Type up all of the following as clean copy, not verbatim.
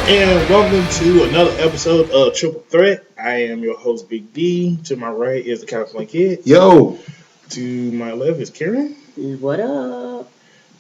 and welcome to another episode of Triple Threat. I am your host, Big D. To my right is the California Kid. Yo. To my left is Karen. What up?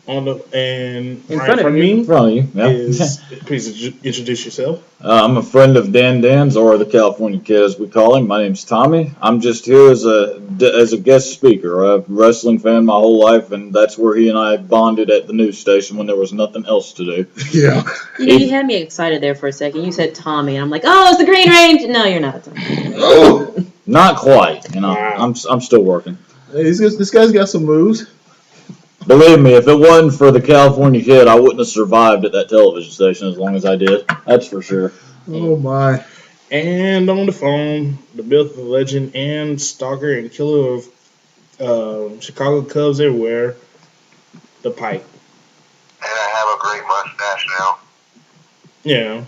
In front of me Yeah. is please introduce yourself. I'm a friend of Dan Dan's, or the California Kid as we call him. My name's Tommy. I'm just here as a guest speaker. I'm a wrestling fan my whole life, and that's where he and I bonded at the news station when there was nothing else to do. Yeah. You had me excited there for a second. You said Tommy, and I'm like, oh, it's the Green Range. No, you're not. Oh, not quite. Wow. I'm still working. Hey, this guy's got some moves. Believe me, if it wasn't for the California Kid, I wouldn't have survived at that television station as long as I did. That's for sure. Oh, my. And on the phone, the myth, the legend, and stalker and killer of Chicago Cubs everywhere, the Pipe. And I have a great mustache now. Yeah.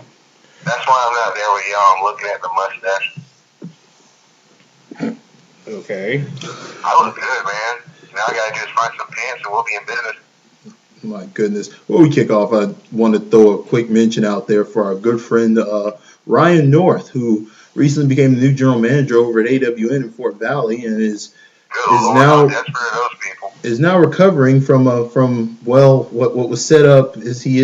That's why I'm not there with y'all. I'm looking at the mustache. Okay. I look good, man. Now I gotta just find some pants and we'll be in business. My goodness. Before we kick off, I want to throw a quick mention out there for our good friend Ryan North, who recently became the new general manager over at AWN in Fort Valley and is now recovering from what was set up as he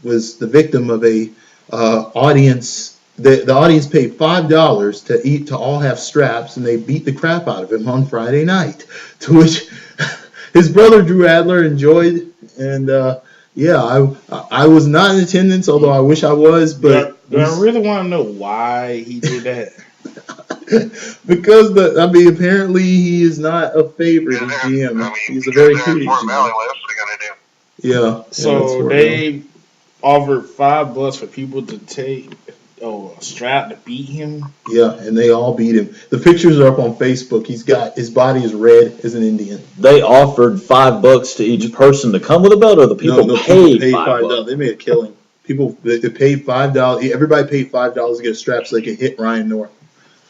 was the victim of a audience. The audience paid $5 to all have straps, and they beat the crap out of him on Friday night, to which his brother Drew Adler enjoyed. And I was not in attendance, although I wish I was. But do I really want to know why he did that? Because apparently he is not a favorite in GM. He's a very hated Fort GM. Valley, what else are we gonna do? Yeah. So they offered $5 for people to take a strap to beat him. Yeah, and they all beat him. The pictures are up on Facebook. His body is red as an Indian. They offered $5 to each person to come with a belt, or the people paid $5. They made a killing. They paid $5. Everybody paid $5 to get a strap so they could hit Ryan North.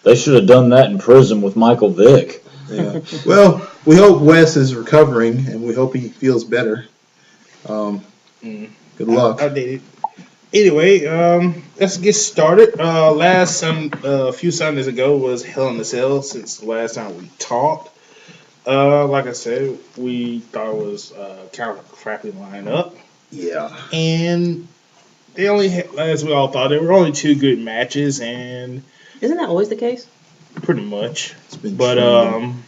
They should have done that in prison with Michael Vick. Yeah. Well, we hope Wes is recovering, and we hope he feels better. Good luck. I did it. Anyway, let's get started. A few Sundays ago was Hell in a Cell since the last time we talked. Like I said, we thought it was kind of a crappy lineup. Yeah. And they only had, as we all thought, there were only two good matches, and Isn't that always the case? pretty much. It's been But trending.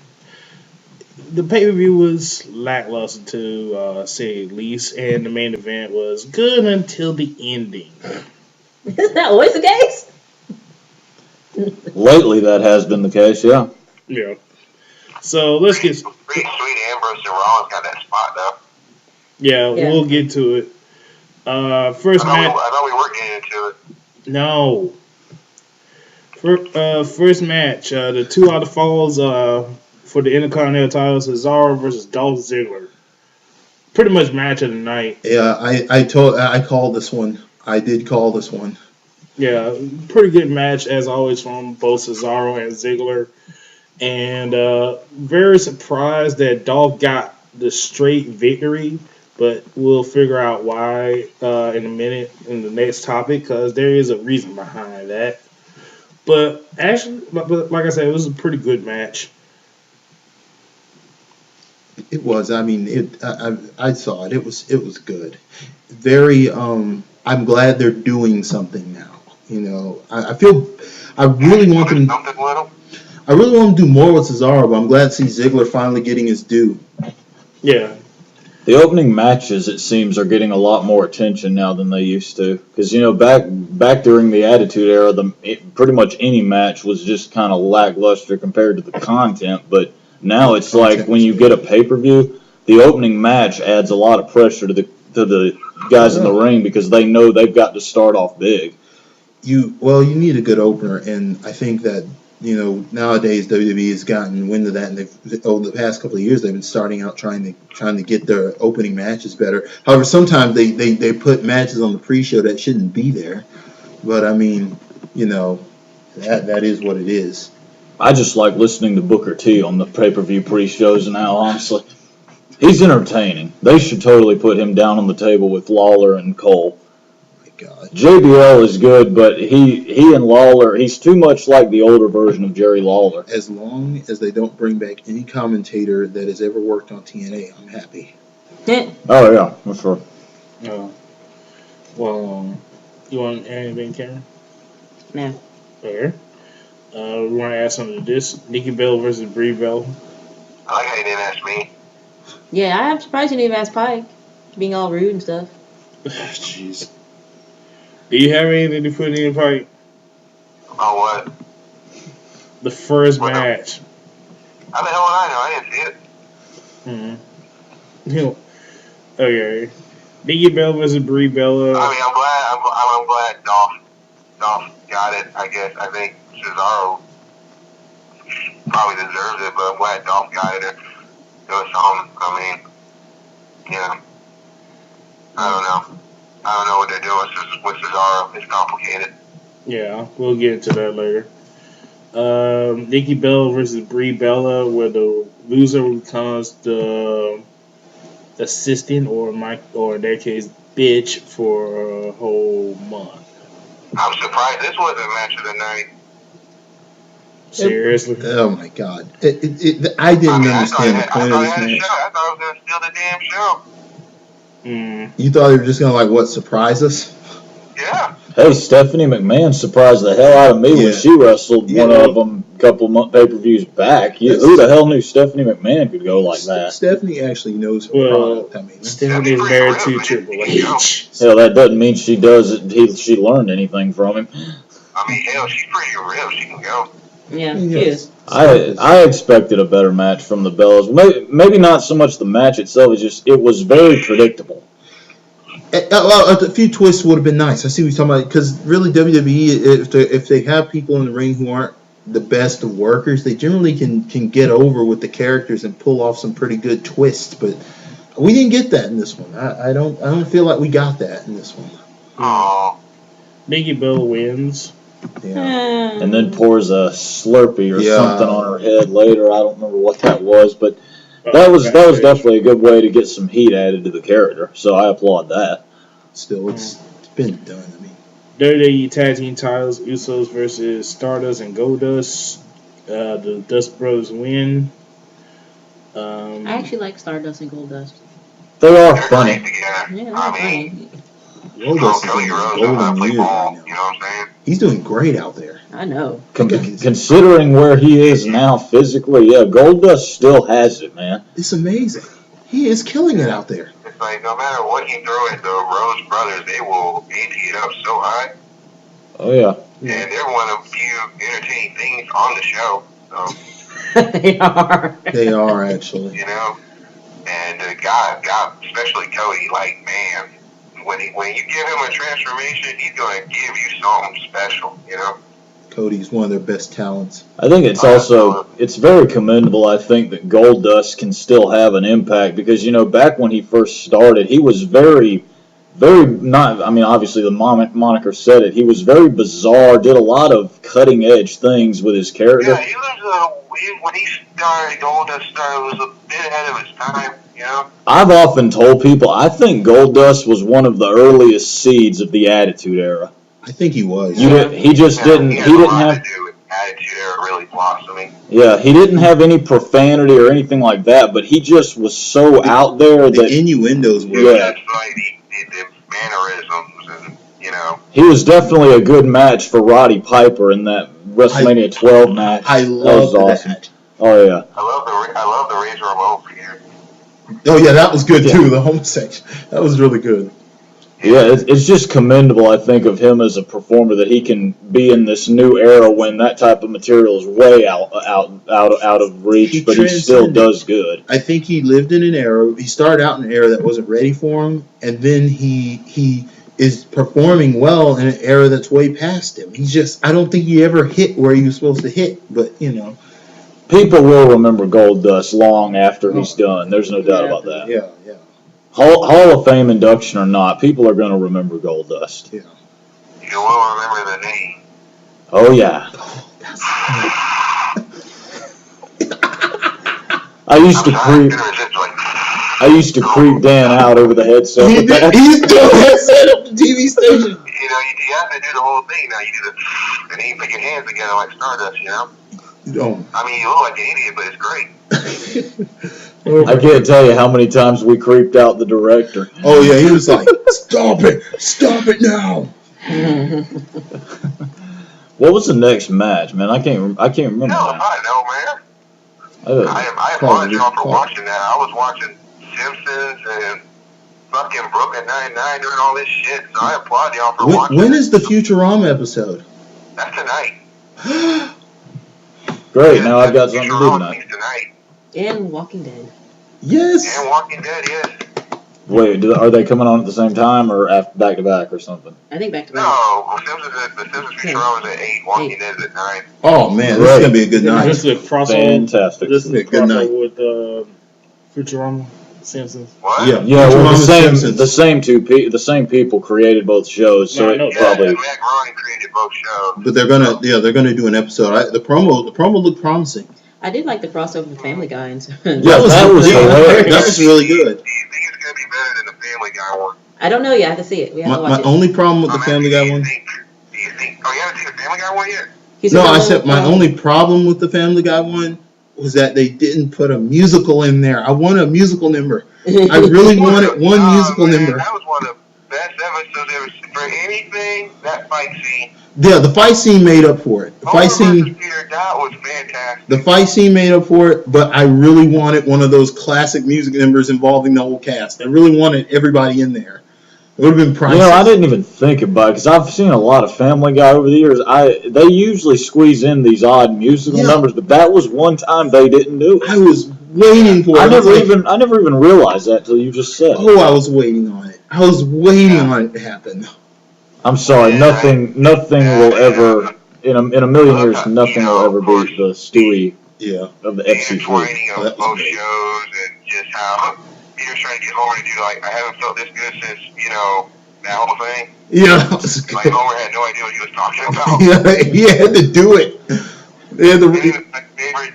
the pay-per-view was lackluster to say the least, and the main event was good until the ending. Isn't that always the case? Lately, that has been the case, yeah. Yeah. So let's get... Sweet Ambrose and Rollins got that spot, though. Yeah, we'll get to it. First match... I thought we were getting into it. No. First match, the two out of falls for the Intercontinental title, Cesaro versus Dolph Ziggler. Pretty much match of the night. Yeah, I called this one. I did call this one. Yeah, pretty good match as always from both Cesaro and Ziggler. And very surprised that Dolph got the straight victory, but we'll figure out why in a minute in the next topic, because there is a reason behind that. But actually, like I said, it was a pretty good match. It was. I mean, I saw it. It was good. Very. I'm glad they're doing something now. You know, I really want them. I really want to do more with Cesaro, but I'm glad to see Ziggler finally getting his due. Yeah. The opening matches, it seems, are getting a lot more attention now than they used to. Because, back during the Attitude Era, pretty much any match was just kind of lackluster compared to the content. But now it's like when you get a pay-per-view, the opening match adds a lot of pressure to the guys in the ring because they know they've got to start off big. You need a good opener, and I think that nowadays WWE has gotten wind of that, and over the past couple of years they've been starting out trying to get their opening matches better. However, sometimes they put matches on the pre-show that shouldn't be there. But I mean, that is what it is. I just like listening to Booker T on the pay-per-view pre-shows now, honestly. He's entertaining. They should totally put him down on the table with Lawler and Cole. God. JBL is good, but he and Lawler, he's too much like the older version of Jerry Lawler. As long as they don't bring back any commentator that has ever worked on TNA, I'm happy. Oh yeah, for sure. Well, you want anything, Cameron? No. Okay. We want to ask something to this. Nikki Bell versus Brie Bell. I like how you didn't ask me. Yeah, I'm surprised you didn't even ask Pike. Being all rude and stuff. Jeez. Do you have anything to put in your pipe? Oh, what? The first What the- match. How the hell would I know? I didn't see it. Okay. Nikki Bell versus Brie Bella. I mean, I'm glad Dolph got it. I guess I think Cesaro probably deserves it, but I'm glad Dolph got it. It was something. I mean, yeah. I don't know. I don't know what they're doing with Cesaro. It's complicated. Yeah, we'll get into that later. Nikki Bella versus Brie Bella, where the loser becomes the assistant or in their case, bitch for a whole month. I'm surprised this wasn't match of the night. Seriously? Oh my God! I didn't understand the point of this match. I thought it was going to steal the damn show. You thought they were just gonna surprise us? Yeah. Hey, Stephanie McMahon surprised the hell out of me when she wrestled one of them a couple pay-per-views back. Who the hell knew Stephanie McMahon could go like that? Stephanie actually knows her product. I mean, Stephanie is married to Triple H. Hell, that doesn't mean she learned anything from him. I mean, hell, she's pretty real. She can go. Yeah, she is. I expected a better match from the Bellas. Maybe not so much the match itself. It was very predictable. A few twists would have been nice. I see what you're talking about. Because really, WWE, if they have people in the ring who aren't the best of workers, they generally can get over with the characters and pull off some pretty good twists. But we didn't get that in this one. I don't feel like we got that in this one. Oh. Nikki Bella wins. Yeah. And then pours a Slurpee or something on her head later. I don't remember what that was, but that was definitely a good way to get some heat added to the character. So I applaud that. Still, it's been done. I mean, WWE Tag Team titles: Usos versus Stardust and Goldust. The Dust Bros win. I actually like Stardust and Goldust. They are They're funny. great together. Yeah, they're I mean, funny. Goldust is Cody in Rhodes his knows how to golden play years ball. right You now. know what I'm saying? He's doing great out there. I know. Considering where he is now physically, yeah, Goldust still has it, man. It's amazing. He is killing it out there. It's like no matter what he throw at the Rose brothers, they will ante it up so high. Oh yeah. And they're one of the few entertaining things on the show. So, They are. They are actually. you know, and God, especially Cody, like man, when you give him a transformation, he's gonna give you something special. You know. Cody's one of their best talents. I think it's very commendable, I think, that Goldust can still have an impact because, back when he first started, he was very, very not, I mean, obviously the moniker said it, he was very bizarre, did a lot of cutting edge things with his character. Yeah, he was, when he started, Goldust started, was a bit ahead of his time, you know? I've often told people, I think Goldust was one of the earliest seeds of the Attitude Era. I think he was. He didn't have. He had to do with Attitude Era really blossoming. Yeah, he didn't have any profanity or anything like that, but he just was so out there The that innuendos were. Yeah. Just like the mannerisms and, you know. he was definitely a good match for Roddy Piper in that WrestleMania 12 match. I That love was awesome. that. Oh yeah. I love the Razor Ramon figure. Oh yeah, that was good too. The homosexual. That was really good. Yeah, it's just commendable, I think, of him as a performer that he can be in this new era when that type of material is way out of reach, but he still does good. I think he lived in an era. He started out in an era that wasn't ready for him, and then he is performing well in an era that's way past him. I don't think he ever hit where he was supposed to hit, but People will remember Goldust long after he's done. There's no doubt about that. Yeah. Hall of Fame induction or not, people are going to remember Goldust. Yeah. You will remember the name. Oh yeah. I used to creep Dan out over the headset. He's doing headset up the TV station. you know, you have to do the whole thing now. You do the, and then you put your hands together like Stardust, you know? Oh. I mean, you look like an idiot, but it's great. I can't tell you how many times we creeped out the director. Oh yeah, he was like, stop it now. What was the next match, man? I can't remember. No, Now. I know, man. I applaud y'all for watching that. I was watching Simpsons and fucking Brooklyn Nine-Nine doing all this shit, so I applaud y'all for watching. When is the Futurama episode? That's tonight. Great, Yeah, now I've got something to do Futurama tonight. tonight. And Walking Dead. Yes. And Walking Dead, yes. Wait, are they coming on at the same time or back to back or something? I think back to back. No, the Simpsons Futurama is at 8, Walking Dead is at 9. Oh man, this is gonna be a good night. This is a crossover. Fantastic. This is a Good night. crossover with Futurama, Simpsons. What? Yeah, Yeah, well, Futurama, Simpsons. the same people created both shows, so No, I know it that. probably. Yeah, Matt Groening created both shows. But they're gonna do an episode. The promo looked promising. I did like the crossover with Family Guy. And Yeah, that was hilarious. That was really good. Do you think it's going to be better than the Family Guy one? I don't know. You have to see it. We have to My watch it. only problem with the Family Guy one. Do you think? Oh, you haven't seen the Family Guy one yet? He's No, a I little- said my only problem with the Family Guy one was that they didn't put a musical in there. I want a musical number. I really wanted one musical man, number. That was one of the best episodes ever. For anything, that fight scene. Yeah, the fight scene made up for it. The fight scene. That was fantastic. The fight scene made up for it, but I really wanted one of those classic music numbers involving the whole cast. I really wanted everybody in there. It would have been priceless. I didn't even think about it because I've seen a lot of Family Guy over the years. They usually squeeze in these odd musical numbers, but that was one time they didn't do it. I was waiting for it. I never even realized that till you just said it. Oh, I was waiting on it. I was waiting on it to happen. I'm sorry, nothing will ever in a million years, nothing will ever beat the Stewie of the The FC3. intertwining Oh, of that was both great. shows and just how Peter's trying to get Homer to do, like, I haven't felt this good since, that whole thing. Yeah. Like, Homer had no idea what he was talking about. Yeah, he had to do it. They had And to, even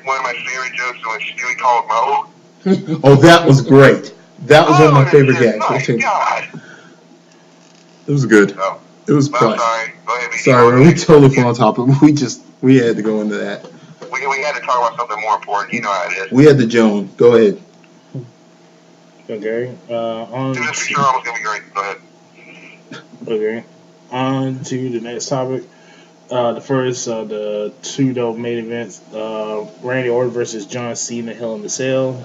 one of my favorite jokes was when Stewie called Mo. oh, that was great. That was one of my favorite gags. My God. It was good. So, It was I'm fun. sorry. Go ahead, BD. Sorry, we totally fell on top of it. We had to go into that. We had to talk about something more important. You know how it is. We had the Joan. Go ahead. Okay. On This Futurama was going to be great. Go ahead. Okay. On to the next topic. The first of the two dope main events. Randy Orton versus John Cena, Hell in the Cell.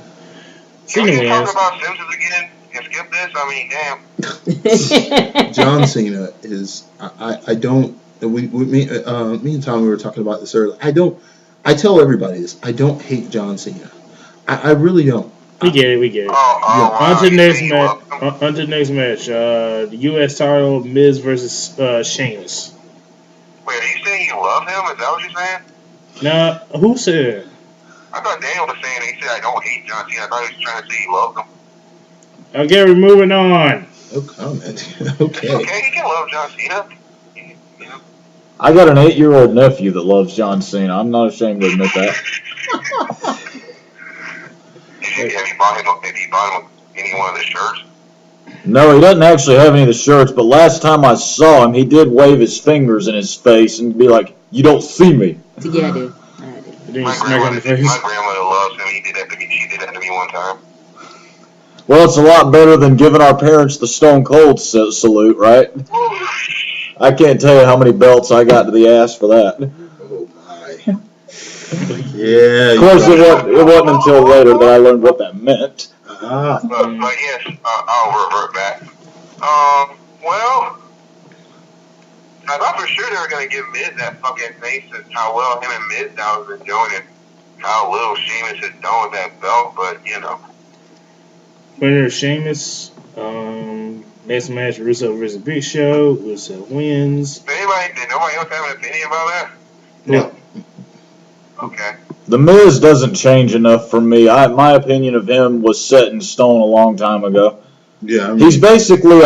Can Cena we just talk wins. about Simpsons again and skip this? I mean, damn. John Cena is. I don't. Me and Tom, we were talking about this earlier. I tell everybody this. I don't hate John Cena. I really don't. We get it. Wow, On to the next you match. welcome. On to the next match. The U.S. title, Miz versus Sheamus. Wait, are you saying you love him? Is that what you're saying? Now, who said? I thought Daniel was saying he said I don't hate John Cena. I thought he was trying to say he loved him. Okay, we're moving on. No comment. It's Okay. okay, you can love John Cena. You know. I got an 8-year-old nephew that loves John Cena. I'm not ashamed to admit that. Have you bought him any one of the shirts? No, he doesn't actually have any of the shirts, but last time I saw him, he did wave his fingers in his face and be like, "You don't see me." Yeah, I do. Then you smack on the face. My grandmother loves him. She did that to me one time. Well, it's a lot better than giving our parents the Stone Cold salute, right? I can't tell you how many belts I got to the ass for that. Oh my. Yeah. Of course, it wasn't until later that I learned what that meant. Ah. But yes, I'll revert back. Well, I thought for sure they were going to give Miz that fucking face since how well him and Miz now have been doing it. How little Sheamus has done with that belt, but, Winner Sheamus. Next match, Russo versus Big Show. Russo wins. Did nobody else have an opinion about that? No. Okay. The Miz doesn't change enough for me. My opinion of him was set in stone a long time ago. Yeah. I mean, He's basically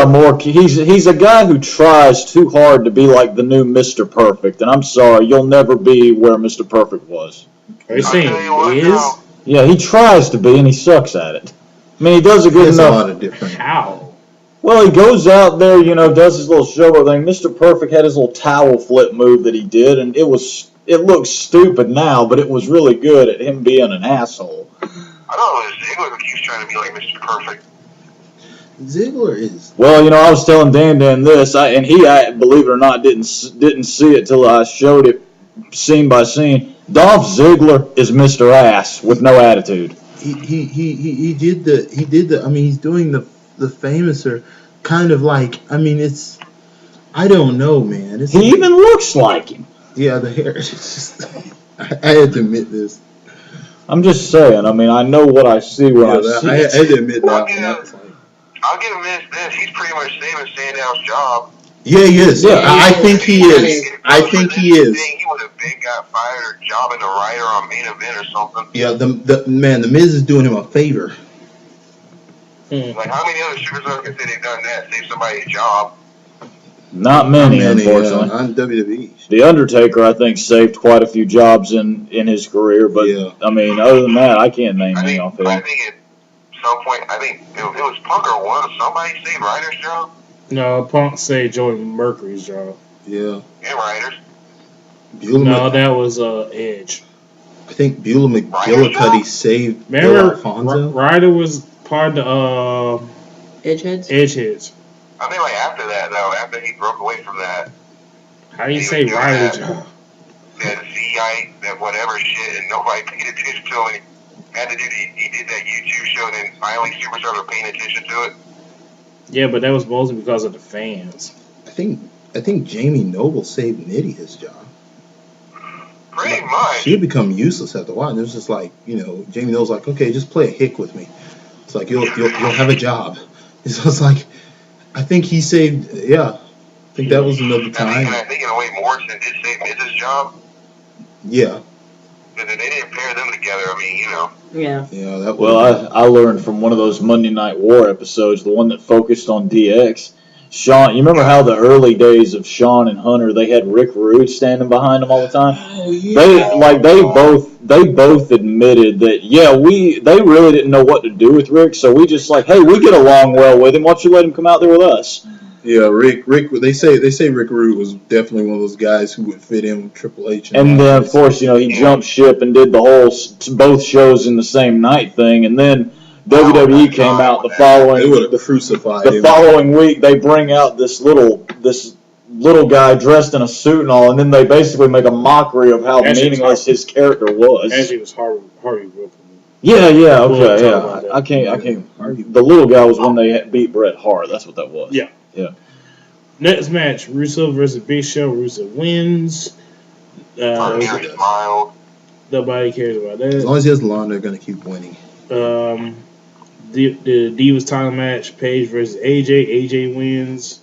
he's a guy who tries too hard to be like the new Mr. Perfect, and I'm sorry, you'll never be where Mr. Perfect was. Are you saying I'll tell you what, Miz? now. Yeah, he tries to be, and he sucks at it. I mean, he does a good there's a enough. lot of different. How? Well, he goes out there, does his little showboat thing. Mr. Perfect had his little towel flip move that he did, and it looks stupid now, but it was really good at him being an asshole. I thought it was Ziggler who keeps trying to be like Mr. Perfect. Ziggler is. Well, I was telling Dan this, and he, believe it or not, didn't see it till I showed it scene by scene. Dolph Ziggler is Mr. Ass with no attitude. He did the. I mean, he's doing the famouser kind of like. I mean, it's. I don't know, man. He even looks like him. Yeah, the hair. It's just. I had to admit this. I'm just saying. I mean, I know what I see when I see I it. had to admit that. I'll give him this. He's pretty much saving Sandow's job. Yeah, he is. Yeah, I think he is. I think he is. He would have been got fired or jobbing a writer on Main Event or something. Yeah, the Miz is doing him a favor. Like, how many other superstars can say they've done that, save somebody's job? Not many, unfortunately. On WWE. The Undertaker, I think, saved quite a few jobs in his career, but I mean, other than that, I can't name any off him. I think at some point, it was Punk or one. Somebody saved Ryder's job. No, Punk saved Joey Mercury's job. Yeah. And Ryder's. No, that was Edge. I think Beulah McGillicuddy saved Bill Alfonso. Ryder was part of the Edgeheads. I mean, like after that, though, after he broke away from that. How do you say Ryder's job? That CI, that whatever shit, and nobody paid attention to him. And he did that YouTube show, and then finally superstars were paying attention to it. Yeah, but that was mostly because of the fans. I think Jamie Noble saved Nitty his job. Pretty much. She had become useless after a while. And it was just like, Jamie Noble's like, okay, just play a hick with me. It's like you'll have a job. So it's like, I think he saved. Yeah, I think that was another time. I think in a way Morrison did save Miz's job. Yeah. Because they didn't pair them together. I mean, Yeah. Yeah, that. Well, I learned from one of those Monday Night War episodes, the one that focused on DX. Shawn, you remember how the early days of Shawn and Hunter, they had Rick Rude standing behind them all the time? Oh, yeah. They both admitted that they really didn't know what to do with Rick, so we just like, hey, we get along well with him. Why don't you let him come out there with us? Yeah, Rick. They say Rick Rude was definitely one of those guys who would fit in with Triple H. And then of course, he jumped ship and did the whole both shows in the same night thing, and then WWE came out the following. They would have crucified him. The following week, they bring out this little guy dressed in a suit and all, and then they basically make a mockery of how meaningless his character was. Actually, it was Harvey Whippleman. Yeah, okay, yeah. I can't. The little guy was when they beat Bret Hart. That's what that was. Yeah. Next match: Rusev versus Big Show. Rusev wins. Nobody cares about that. As long as he has Lon, they're gonna keep winning. The Divas title match: Paige versus AJ. AJ wins.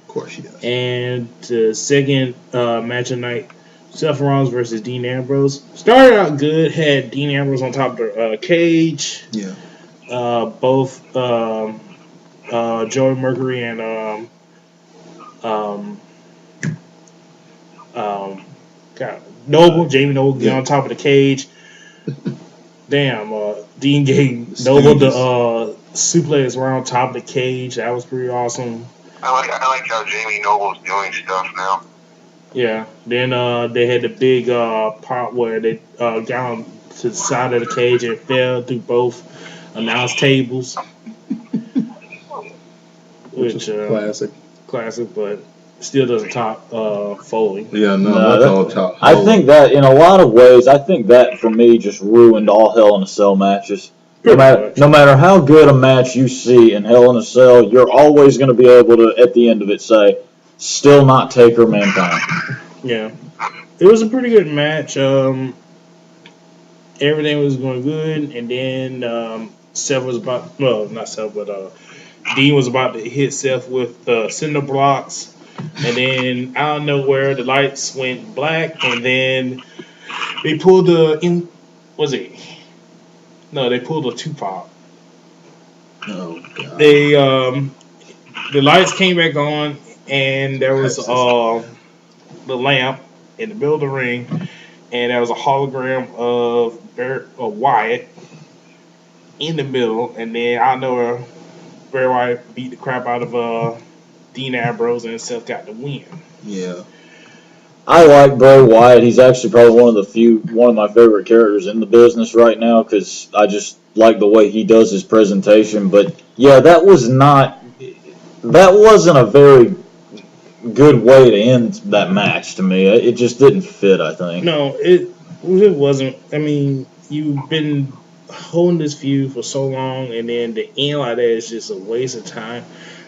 Of course she does. And the second match of the night: Seth Rollins versus Dean Ambrose. Started out good. Had Dean Ambrose on top of the cage. Yeah. Both Joey Mercury and Jamie Noble get on top of the cage. Damn, Dean gave Noble the suplex right on top of the cage. That was pretty awesome. I like how Jamie Noble's doing stuff now. Yeah. Then they had the big part where they got on to the side of the cage and fell through both announce tables. Which classic, but still doesn't top Foley. Yeah, that's all top. I think that in a lot of ways, that for me just ruined all Hell in a Cell matches. No matter how good a match you see in Hell in a Cell, you're always going to be able to, at the end of it, say, still not Taker Mankind. Yeah. It was a pretty good match. Everything was going good, and then Seth was about, well, not Seth, but Dean was about to hit Seth with cinder blocks, and then out of nowhere the lights went black, and then they pulled they pulled a Tupac. Oh God. They the lights came back on, and there was the lamp in the middle of the ring, and there was a hologram of Wyatt in the middle, and then out of nowhere Bray Wyatt beat the crap out of Dean Ambrose and Seth got the win. Yeah. I like Bray Wyatt. He's actually probably one of my favorite characters in the business right now because I just like the way he does his presentation. But yeah, that wasn't a very good way to end that match to me. It just didn't fit, I think. No, it wasn't. I mean, you've been holding this feud for so long, and then the end like that is just a waste of time.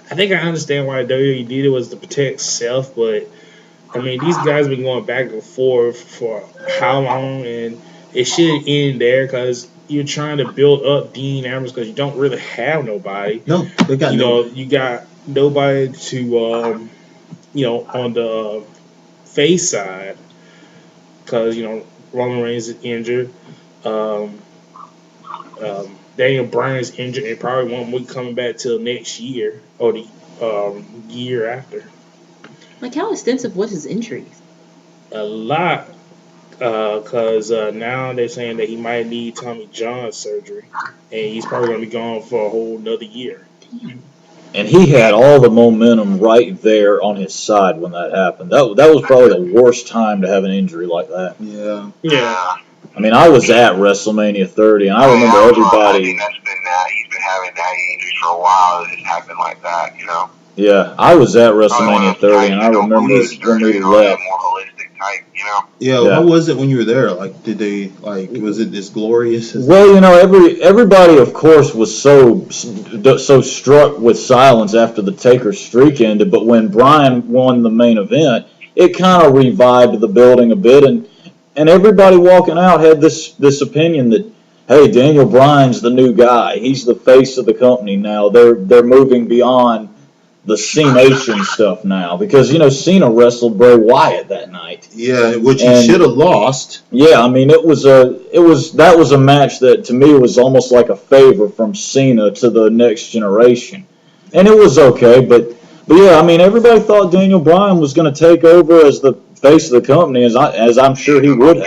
I think I understand why WWE did it was to protect Seth, but I mean, these guys have been going back and forth for how long, and it should end there because you're trying to build up Dean Ambrose because you don't really have nobody. No, they got You got nobody to on the face side because Roman Reigns is injured. Daniel Bryan is injured and probably won't be coming back till next year or the year after. Like, how extensive was his injuries? A lot, because now they're saying that he might need Tommy John surgery, and he's probably going to be gone for a whole another year. Damn. And he had all the momentum right there on his side when that happened. That was probably the worst time to have an injury like that. Yeah. Yeah. I mean, I was at WrestleMania 30, and I remember I everybody. think that's been that. He's been having knee injuries for a while. It just happened like that, Yeah, I was at WrestleMania 30, and I remember when we left. More holistic type, Yeah, how was it when you were there? Like, did they was it as glorious as? Well, everybody, of course, was so struck with silence after the Taker streak ended. But when Bryan won the main event, it kind of revived the building a bit, and everybody walking out had this opinion that, hey, Daniel Bryan's the new guy. He's the face of the company now. They're moving beyond the C-Nation stuff now because Cena wrestled Bray Wyatt that night. Yeah, which he should have lost. Yeah, I mean that was a match that to me was almost like a favor from Cena to the next generation, and it was okay. But yeah, I mean everybody thought Daniel Bryan was going to take over as the face of the company, as I'm sure he would have.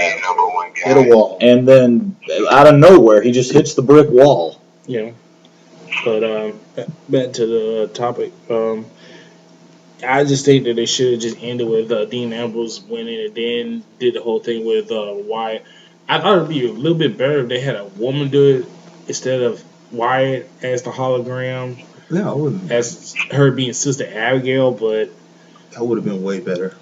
Hit a wall, and then out of nowhere he just hits the brick wall. Yeah. But back to the topic. I just think that they should have just ended with Dean Ambrose winning and then did the whole thing with Wyatt. I thought it would be a little bit better if they had a woman do it instead of Wyatt as the hologram. Yeah, I wouldn't. As her being Sister Abigail, but that would have been way better.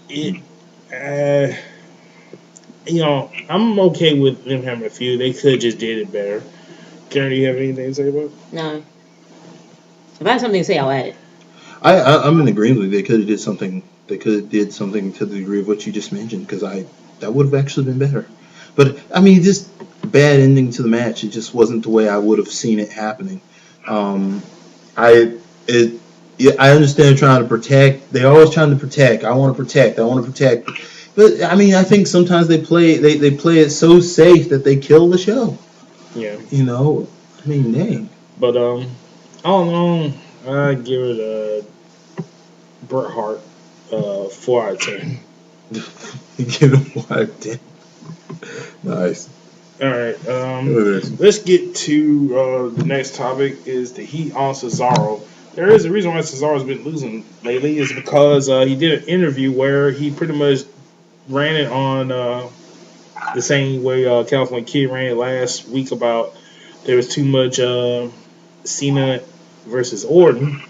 I'm okay with them having a feud. They could just did it better. Karen, do you have anything to say about it? No. If I have something to say, I'll add it. I'm in agreement with you. They could have did something. They could have did something to the degree of what you just mentioned because that would have actually been better. But I mean, just bad ending to the match. It just wasn't the way I would have seen it happening. I understand trying to protect. They're always trying to protect. I want to protect. But I mean, I think sometimes they play it so safe that they kill the show. Yeah. I mean, dang. But all in all, I give it a Bret Hart 4 out of 10. Give it a 4 out of 10. Nice. All right. Let's get to the next topic. Is the heat on Cesaro? There is a reason why Cesaro's been losing lately. Is because he did an interview where he pretty much ran it on the same way California Kid ran it last week about there was too much Cena versus Orton.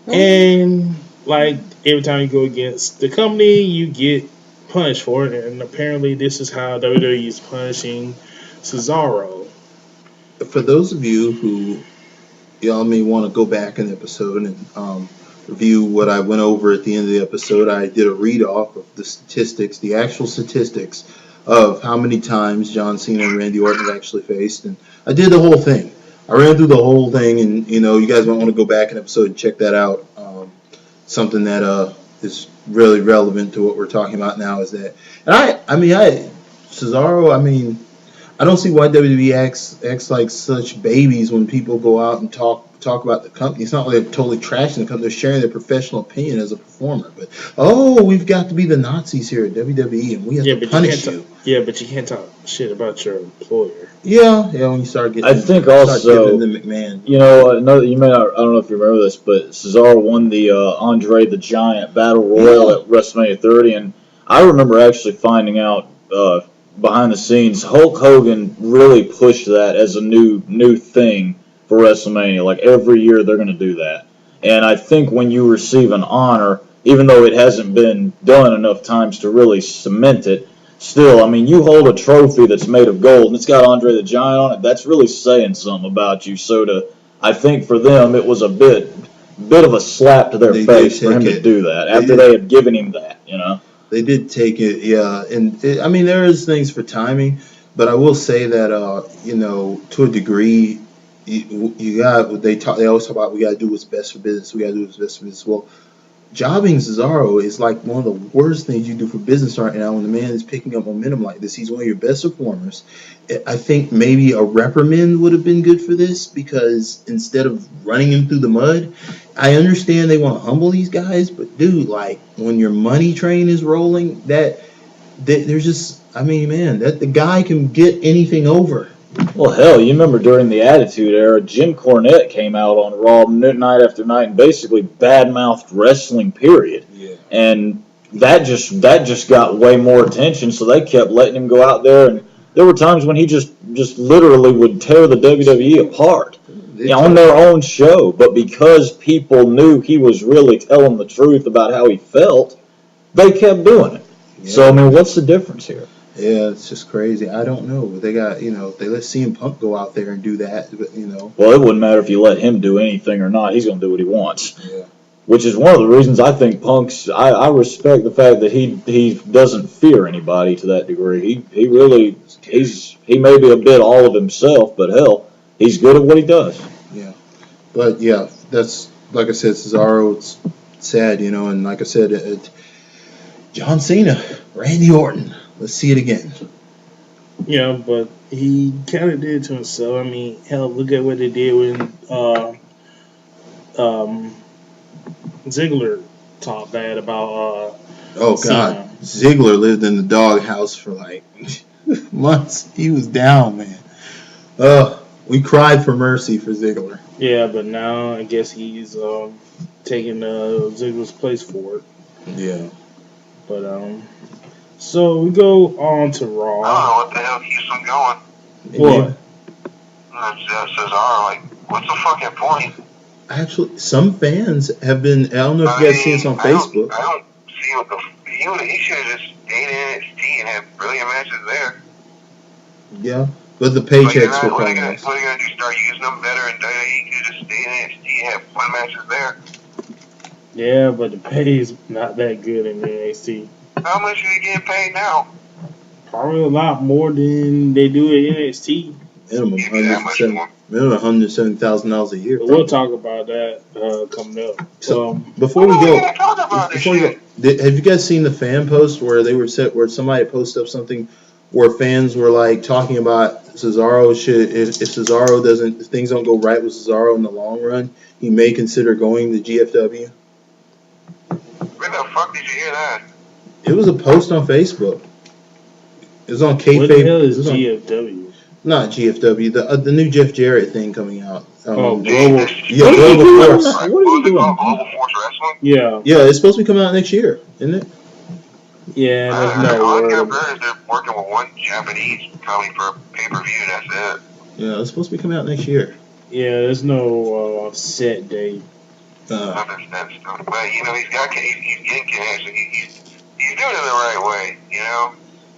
And like every time you go against the company, you get punished for it. And apparently this is how WWE is punishing Cesaro. For those of you who y'all may want to go back an episode and review what I went over at the end of the episode, I did a read-off of the statistics, the actual statistics of how many times John Cena and Randy Orton have actually faced. And I did the whole thing. I ran through the whole thing, and you guys might want to go back an episode and check that out. Something that is really relevant to what we're talking about now is that, and Cesaro. I mean, I don't see why WWE acts like such babies when people go out and talk talk about the company. It's not like they're totally trashing the company. They're sharing their professional opinion as a performer. But we've got to be the Nazis here at WWE, and we have to punish you. But you can't talk shit about your employer. Yeah. When you start getting, I think also, the McMahon. you know, another, you may not, I don't know if you remember this, but Cesaro won the Andre the Giant Battle Royal at WrestleMania 30, and I remember actually finding out behind the scenes, Hulk Hogan really pushed that as a new thing for WrestleMania. Like every year they're going to do that. And I think when you receive an honor, even though it hasn't been done enough times to really cement it, still, I mean, you hold a trophy that's made of gold and it's got Andre the Giant on it, that's really saying something about you. So I think for them it was a bit of a slap to their face for him to do that after they had given him that, you know. They did take it, yeah, and I mean there is things for timing, but I will say that you know, to a degree, you got they always talk about we got to do what's best for business. We got to do what's best for business. Well, jobbing Cesaro is like one of the worst things you do for business right now when the man is picking up momentum like this. He's one of your best performers. I think maybe a reprimand would have been good for this because instead of running him through the mud, I understand they want to humble these guys, but dude, like when your money train is rolling, that there's just, I mean, man, that the guy can get anything over. Well, hell, you remember during the Attitude Era, Jim Cornette came out on Raw night after night and basically badmouthed wrestling, period. Yeah. And that just got way more attention, so they kept letting him go out there, and there were times when he just literally would tear the WWE apart on their own show. But because people knew he was really telling the truth about how he felt, they kept doing it. Yeah. So, I mean, what's the difference here? Yeah, it's just crazy. I don't know. They got, you know, they let CM Punk go out there and do that, but, you know. Well, it wouldn't matter if you let him do anything or not. He's going to do what he wants. Yeah. Which is one of the reasons I think Punk's, I respect the fact that he doesn't fear anybody to that degree. He really, he may be a bit all of himself, but hell, he's good at what he does. Yeah. But, yeah, that's, like I said, Cesaro, it's sad, you know, and like I said, John Cena, Randy Orton. Let's see it again. Yeah, but he kind of did it to himself. I mean, hell, look at what they did when Ziggler talked bad about oh, God. Cena. Ziggler lived in the doghouse for, like, months. He was down, man. We cried for mercy for Ziggler. Yeah, but now I guess he's taking Ziggler's place for it. Yeah. But, so we go on to Raw. I don't know what the hell keeps them What? going. Cesaro, like, what's the fucking point? Actually, some fans have been, I don't know if you guys see this on Facebook. I don't see what he should have just stayed in NXT and had brilliant matches there. Yeah, but the paychecks were What are probably they nice. going to do, start using them better in WWE? He could just stay in NXT and have fun matches there. Yeah, but the pay is not that good in NXT. How much are they getting paid now? Probably a lot more than they do at NXT. Minimum Give you that much more. $170,000 a year. But we'll talk about that coming up. So before we What are go, we going to talk about this shit? have you guys seen the fan post where they were where somebody posted up something where fans were like talking about Cesaro if Cesaro if things don't go right with Cesaro in the long run, he may consider going to GFW. Where the fuck did you hear that? It was a post on Facebook. It was on kayfabe. What the hell is GFW? Not GFW. The new Jeff Jarrett thing coming out. Global. Yeah, What Global is Force. he doing? What is he doing? Global Force Wrestling? Yeah. Yeah, it's supposed to be coming out next year, isn't it? Yeah, there's All no I word. heard is they're working with one Japanese company for pay-per-view, that's it. Yeah, it's supposed to be coming out next year. Yeah, there's no set date. That's stuff. But, you know, he's getting cash, and he's doing it the right way, you know?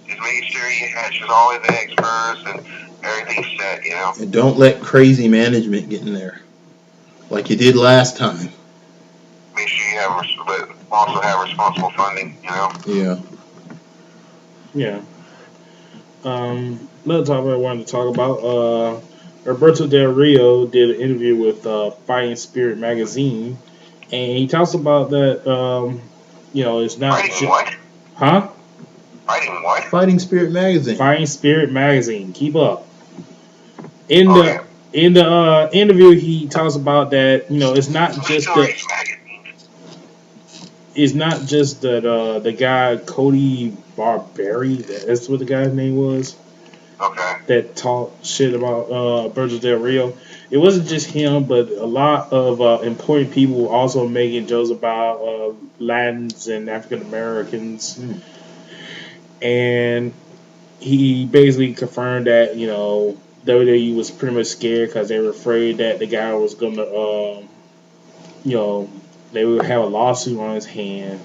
Just making sure he hatches all his eggs first and everything's set, you know? And don't let crazy management get in there, like you did last time. Make sure you have, but also have responsible funding, you know? Yeah. Yeah. Another topic I wanted to talk about. Roberto Del Rio did an interview with Fighting Spirit magazine, and he talks about that. You know, it's not. Fighting what? Huh? Fighting what? Fighting Spirit magazine. Fighting Spirit magazine. Keep up. In Oh, the yeah. In the interview, he talks about that it's not So he just still that reads magazines. it's not just that the guy Cody Barberi, that's what the guy's name was, Okay. that talked shit about Virgil Del Rio. It wasn't just him, but a lot of important people were also making jokes about Latins and African Americans, and he basically confirmed that WWE was pretty much scared because they were afraid that the guy was gonna they would have a lawsuit on his hand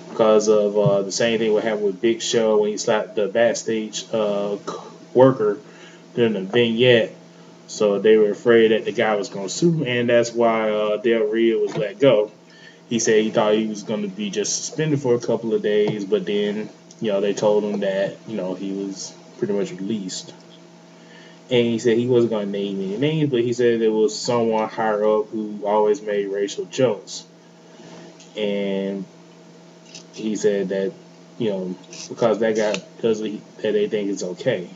because of the same thing would happen with Big Show when he slapped the backstage worker during the vignette. So they were afraid that the guy was going to sue him, and that's why Del Rio was let go. He said he thought he was going to be just suspended for a couple of days, but then they told him that he was pretty much released. And he said he wasn't going to name any names, but he said there was someone higher up who always made racial jokes. And he said that, because that guy does it, that they think it's okay.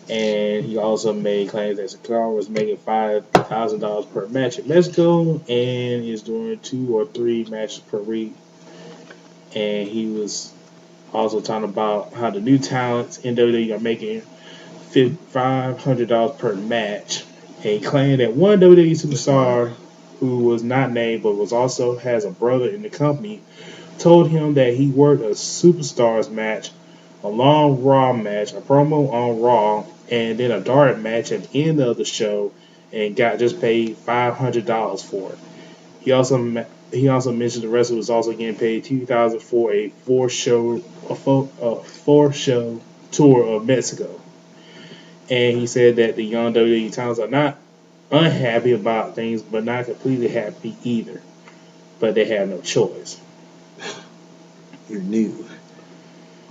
And he also made claims that Sakara was making $5,000 per match in Mexico and is doing 2 or 3 matches per week. And he was also talking about how the new talents in WWE are making $500 per match. And he claimed that one WWE superstar who was not named but was also has a brother in the company told him that he worked a Superstars match, a long Raw match, a promo on Raw, and then a dark match at the end of the show, and got just paid $500 for it. He also mentioned the wrestler was also getting paid $2,000 for a four show tour of Mexico. And he said that the young WWE talents are not unhappy about things, but not completely happy either. But they have no choice. You're new.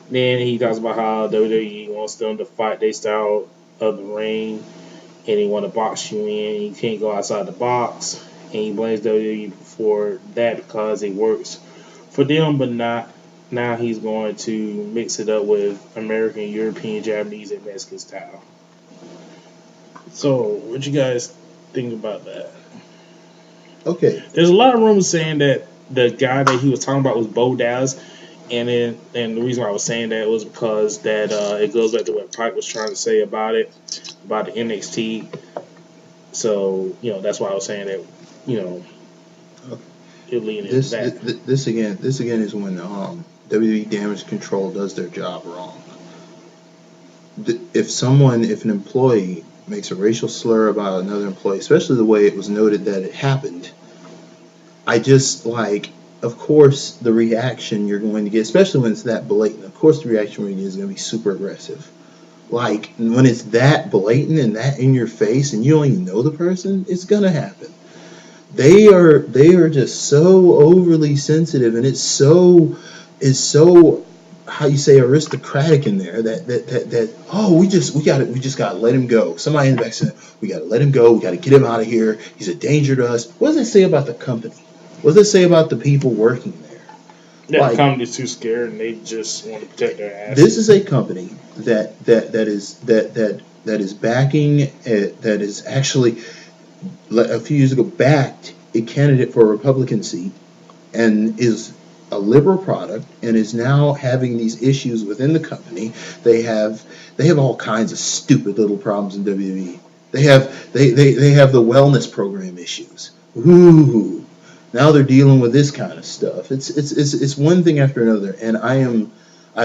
Then he talks about how WWE wants them to fight their style of the ring, and they want to box you in. You can't go outside the box, and he blames WWE for that because it works for them, but not. Now he's going to mix it up with American, European, Japanese, and Mexican style. So, what you guys think about that? Okay. There's a lot of rumors saying that the guy that he was talking about was Bo Dallas, and the reason why I was saying that was because that it goes back to what Pike was trying to say about it, about the NXT. So that's why I was saying that it leading into that. This again is when WWE Damage Control does their job wrong. If an employee makes a racial slur about another employee, especially the way it was noted that it happened, of course the reaction you're going to get, especially when it's that blatant, of course the reaction we're going to get is going to be super aggressive. Like, when it's that blatant and that in your face and you don't even know the person, it's going to happen. They are just so overly sensitive, and it's so how you say aristocratic in there that we just got to let him go. Somebody in the back said, we got to let him go. We got to get him out of here. He's a danger to us. What does that say about the company? What does it say about the people working there? That company's too scared and they just want to protect their ass. This is a company that is backing that is actually a few years ago backed a candidate for a Republican seat and is a liberal product and is now having these issues within the company. They have all kinds of stupid little problems in WWE. They have the wellness program issues. Ooh. Now they're dealing with this kind of stuff. It's one thing after another, and I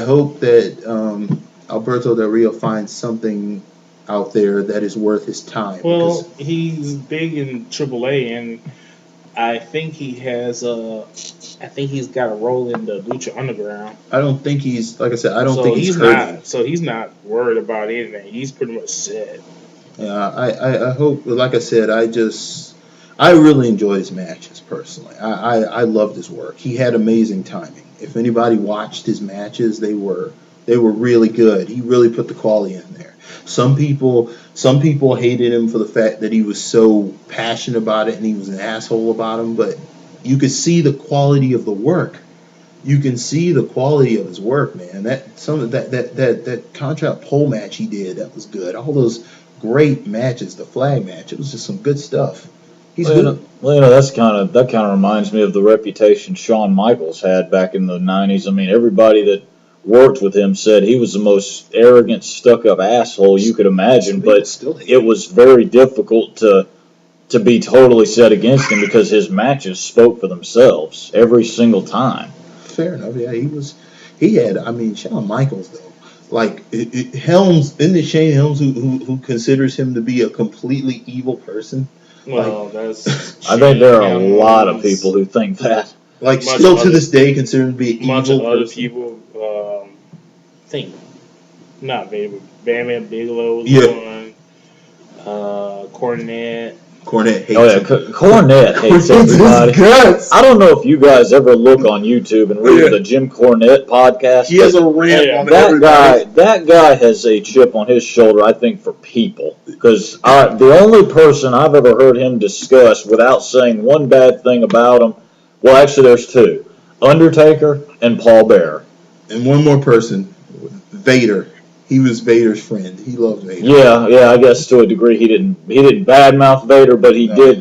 hope that Alberto Del Rio finds something out there that is worth his time. Well, he's big in AAA, and I think he's got a role in the Lucha Underground. I don't think he's, like I said, I don't think he's hurting. So he's not worried about anything. He's pretty much set. Yeah, I hope, like I said, I really enjoyed his matches personally. I loved his work. He had amazing timing. If anybody watched his matches, they were really good. He really put the quality in there. Some people hated him for the fact that he was so passionate about it and he was an asshole about him, but you could see the quality of the work. You can see the quality of his work, man. That contract pole match he did, that was good. All those great matches. The flag match, it was just some good stuff. He's Well, good. that kind of reminds me of the reputation Shawn Michaels had back in the '90s. I mean, everybody that worked with him said he was the most arrogant, stuck-up asshole you could imagine. But Still hate it was very difficult to be totally set against him because his matches spoke for themselves every single time. Fair enough. Yeah, he had. I mean, Shawn Michaels though. Like Helms, isn't it Shane Helms who considers him to be a completely evil person? Well, that's. I think there are a Shane lot of Helms, people who think that. Like Much still to other- this day considered to be an Bunch evil of other person. people think not maybe Bam Bam Bigelow was Yeah. one. Cornette. Cornette hates Oh yeah, him. Cornette hates Cornette's everybody. his guts. I don't know if you guys ever look on YouTube and read Yeah. the Jim Cornette podcast. He has a rant Yeah. on That everybody. that guy has a chip on his shoulder, I think, for people. Because the only person I've ever heard him discuss without saying one bad thing about him, well, actually, there's two: Undertaker and Paul Bearer. And one more person, Vader. He was Vader's friend. He loved Vader. Yeah, I guess to a degree he didn't badmouth Vader, but he No. did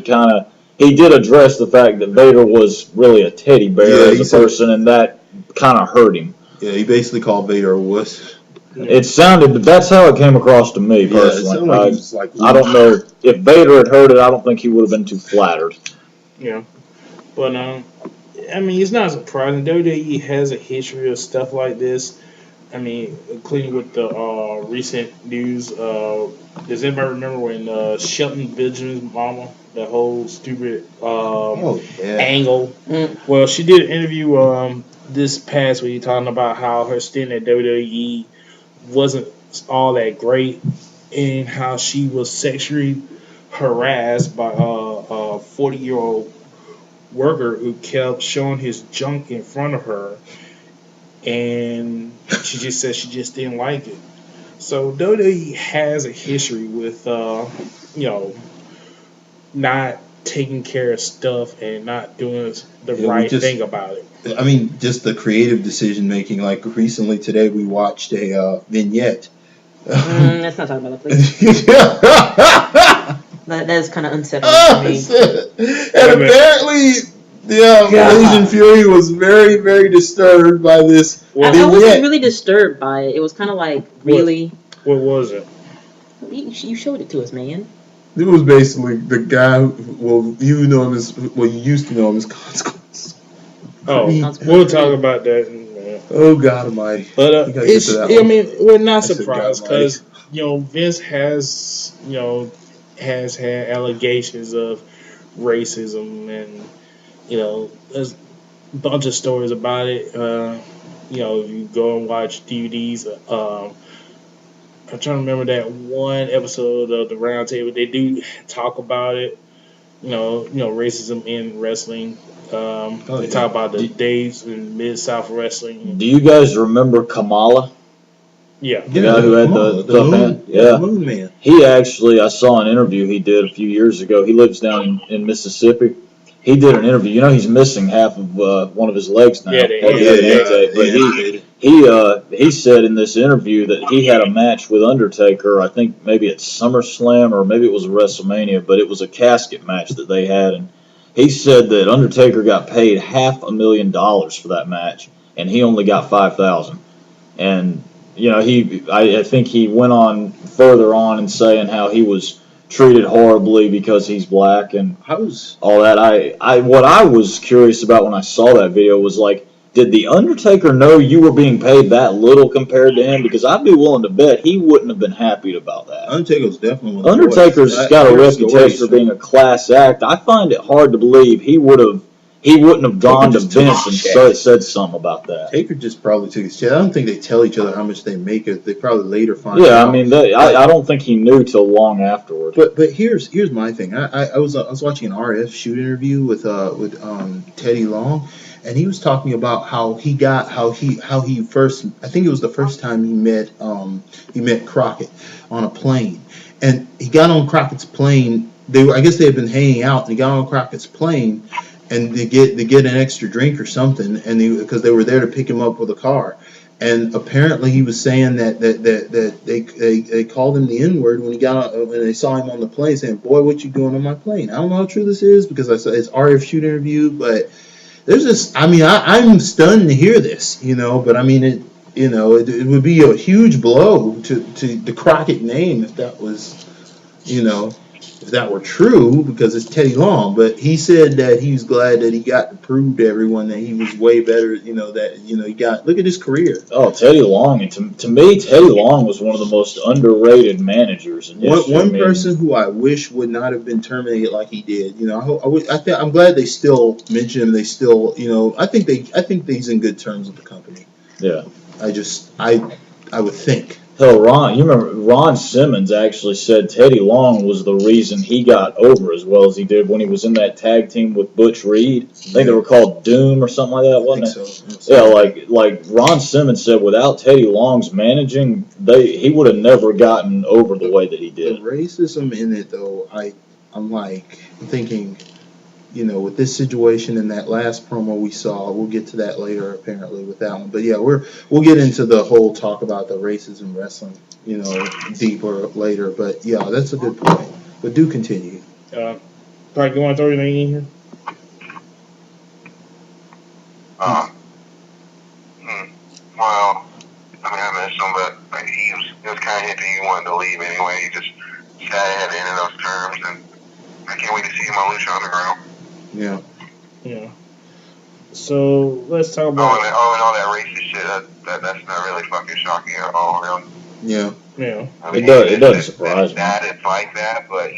address the fact that Vader was really a teddy bear Yeah, he as a said- person, and that kind of hurt him. Yeah, he basically called Vader a wuss. That's how it came across to me Yeah, it personally. sounded like he was like, I don't know if Vader had heard it. I don't think he would have been too flattered. Yeah, but I mean, it's not surprising. WWE has a history of stuff like this. I mean, including with the recent news. Does anybody remember when Shelton Benjamin's mama, that whole stupid Oh yeah. angle? Mm. Well, she did an interview this past week talking about how her stint at WWE wasn't all that great and how she was sexually harassed by a 40-year-old worker who kept showing his junk in front of her, and she just said she just didn't like it. So WWE has a history with not taking care of stuff and not doing the Yeah, we right just- thing about it. I mean, just the creative decision making. Like recently today, we watched a vignette. Let's not talk about that, please. That is kind of unsettling to me. And apparently, Asian Fury was very, very disturbed by this Well, I vignette. wasn't really disturbed by it. It was kind of like, really? What was it? You showed it to us, man. It was basically the guy who, you used to know him as Consequence. Oh, Consequence. we'll talk about that. Oh, God almighty. But You gotta get it's, to that I one. mean, we're not I said surprised God almighty. because Vince has had allegations of racism, and there's a bunch of stories about it. If you go and watch DVDs, I'm trying to remember that one episode of the Round Table. They do talk about it. Racism in wrestling. They talk about the days in Mid-South wrestling. Do you guys remember Kamala? Yeah. The guy who had the tough hand? Yeah. The Moon Man. He actually, I saw an interview he did a few years ago. He lives down in Mississippi. He did an interview. He's missing half of one of his legs now. Yeah, they- Had the amputate. But he said in this interview that he had a match with Undertaker, I think maybe at SummerSlam or maybe it was WrestleMania, but it was a casket match that they had. And he said that Undertaker got paid $500,000 for that match, and he only got $5,000. And I think he went on further on and saying how he was treated horribly because he's black and all that. What I was curious about when I saw that video was like, did the Undertaker know you were being paid that little compared to him? Because I'd be willing to bet he wouldn't have been happy about that. Undertaker's definitely one of the Undertaker's boys. got a I hear reputation stories. for being a class act. I find it hard to believe he wouldn't have gone to just took Vince his and check. said something about that. Taker just probably took his check. I don't think they tell each other how much they make it. They probably later find Yeah, out. I mean, I don't think he knew till long afterward. But here's my thing. I was watching an RF shoot interview with Teddy Long, and he was talking about how he first, I think it was the first time he met Crockett on a plane, and he got on Crockett's plane. I guess they had been hanging out, and he got on Crockett's plane, and they get an extra drink or something, and because they were there to pick him up with a car. And apparently he was saying that they called him the N-word when they saw him on the plane, saying, "Boy, what you doing on my plane?" I don't know how true this is because I saw it's RF shoot interview, but there's this. I mean, I'm stunned to hear this, But I mean, it would be a huge blow to the Crockett name if that was, if that were true, because it's Teddy Long. But he said that he was glad that he got to prove to everyone that he was way better. He got, look at his career. Oh, Teddy Long, and to me, Teddy Long was one of the most underrated managers in history. One person who I wish would not have been terminated like he did. I'm glad they still mention him. They still, I think he's in good terms with the company. Yeah. I would think. Hell, you remember Ron Simmons actually said Teddy Long was the reason he got over as well as he did when he was in that tag team with Butch Reed. I think they were called Doom or something like that, wasn't it? So. Yeah, like Ron Simmons said, without Teddy Long's managing, he would have never gotten over the way that he did. The racism in it, though, I'm thinking, with this situation and that last promo we saw, we'll get to that later apparently with that one. But yeah, we'll get into the whole talk about the racism wrestling, deeper later. But yeah, that's a good point. But do continue. Frank, you want to throw anything in here? Well, I missed him, but he was kind of hinting he wanted to leave anyway. He just said it had to end in those terms, and I can't wait to see him on Lucha Underground. Yeah. Yeah. So let's talk about. And all that racist shit. That's not really fucking shocking at all, really. Yeah. Yeah. I mean, It doesn't surprise me. It's like that, but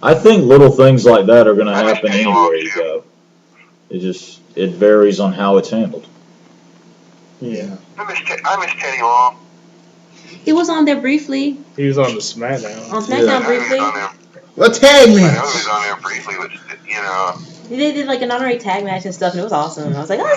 I think little things like that are going to happen anywhere you go. It varies on how it's handled. Yeah. I miss Teddy Long. He was on there briefly. He was on the SmackDown. On SmackDown briefly. Well, tag I know he match. was on there briefly, but They did like an honorary tag match and stuff, and it was awesome. I was like, oh, so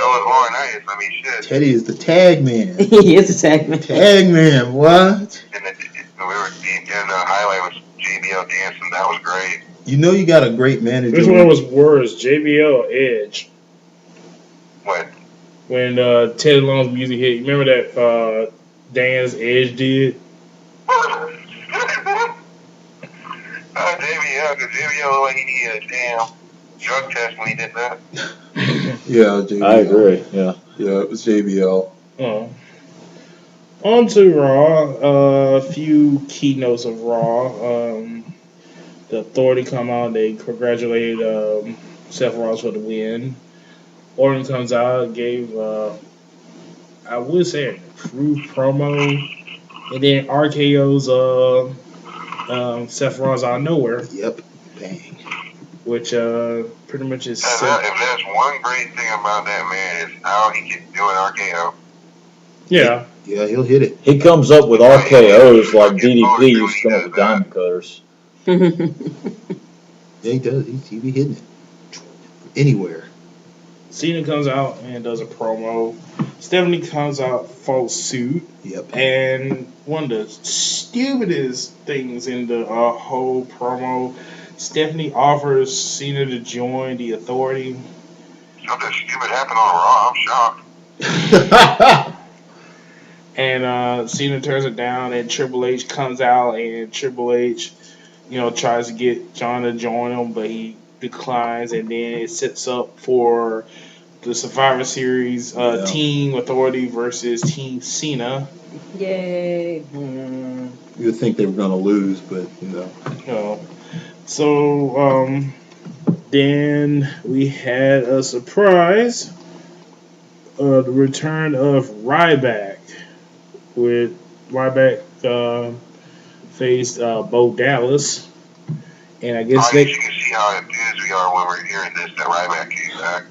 was Laurinaitis. I mean, shit. Teddy is the tag man. he is a tag match. Tag man, what? And the highlight was JBL dancing. That was great. You got a great manager. Which one was worse, JBL or Edge? What? When Teddy Long's music hit, you remember that dance Edge did? JBL, because JBL looked like he needed a damn drug test when he did that. Yeah, JBL. I agree, yeah. Yeah, it was JBL. Oh. On to Raw. A few keynotes of Raw. The Authority come out. They congratulated Seth Rollins for the win. Orton comes out, gave, I would say, a crude promo. And then RKO's Seth Rollins out of nowhere. Yep. Bang. Which pretty much is... If there's one great thing about that man, is how he can do an RKO. Yeah. Yeah, he'll hit it. He comes up with RKOs like DDP used to come up with diamond cutters. Yeah, he does. He be hitting it. Anywhere. Cena comes out and does a promo. Stephanie comes out full suit. Yep. And one of the stupidest things in the whole promo, Stephanie offers Cena to join the Authority. Something stupid happened on Raw. I'm shocked. And Cena turns it down, and Triple H comes out, and Triple H, tries to get John to join him, but he declines, and then it sets up for the Survivor Series Team Authority versus Team Cena. Yay. You would think they were going to lose, but, So, then we had a surprise. The return of Ryback. With Ryback faced Bo Dallas. And I guess You can see how enthused we are when we're hearing this, that Ryback came back.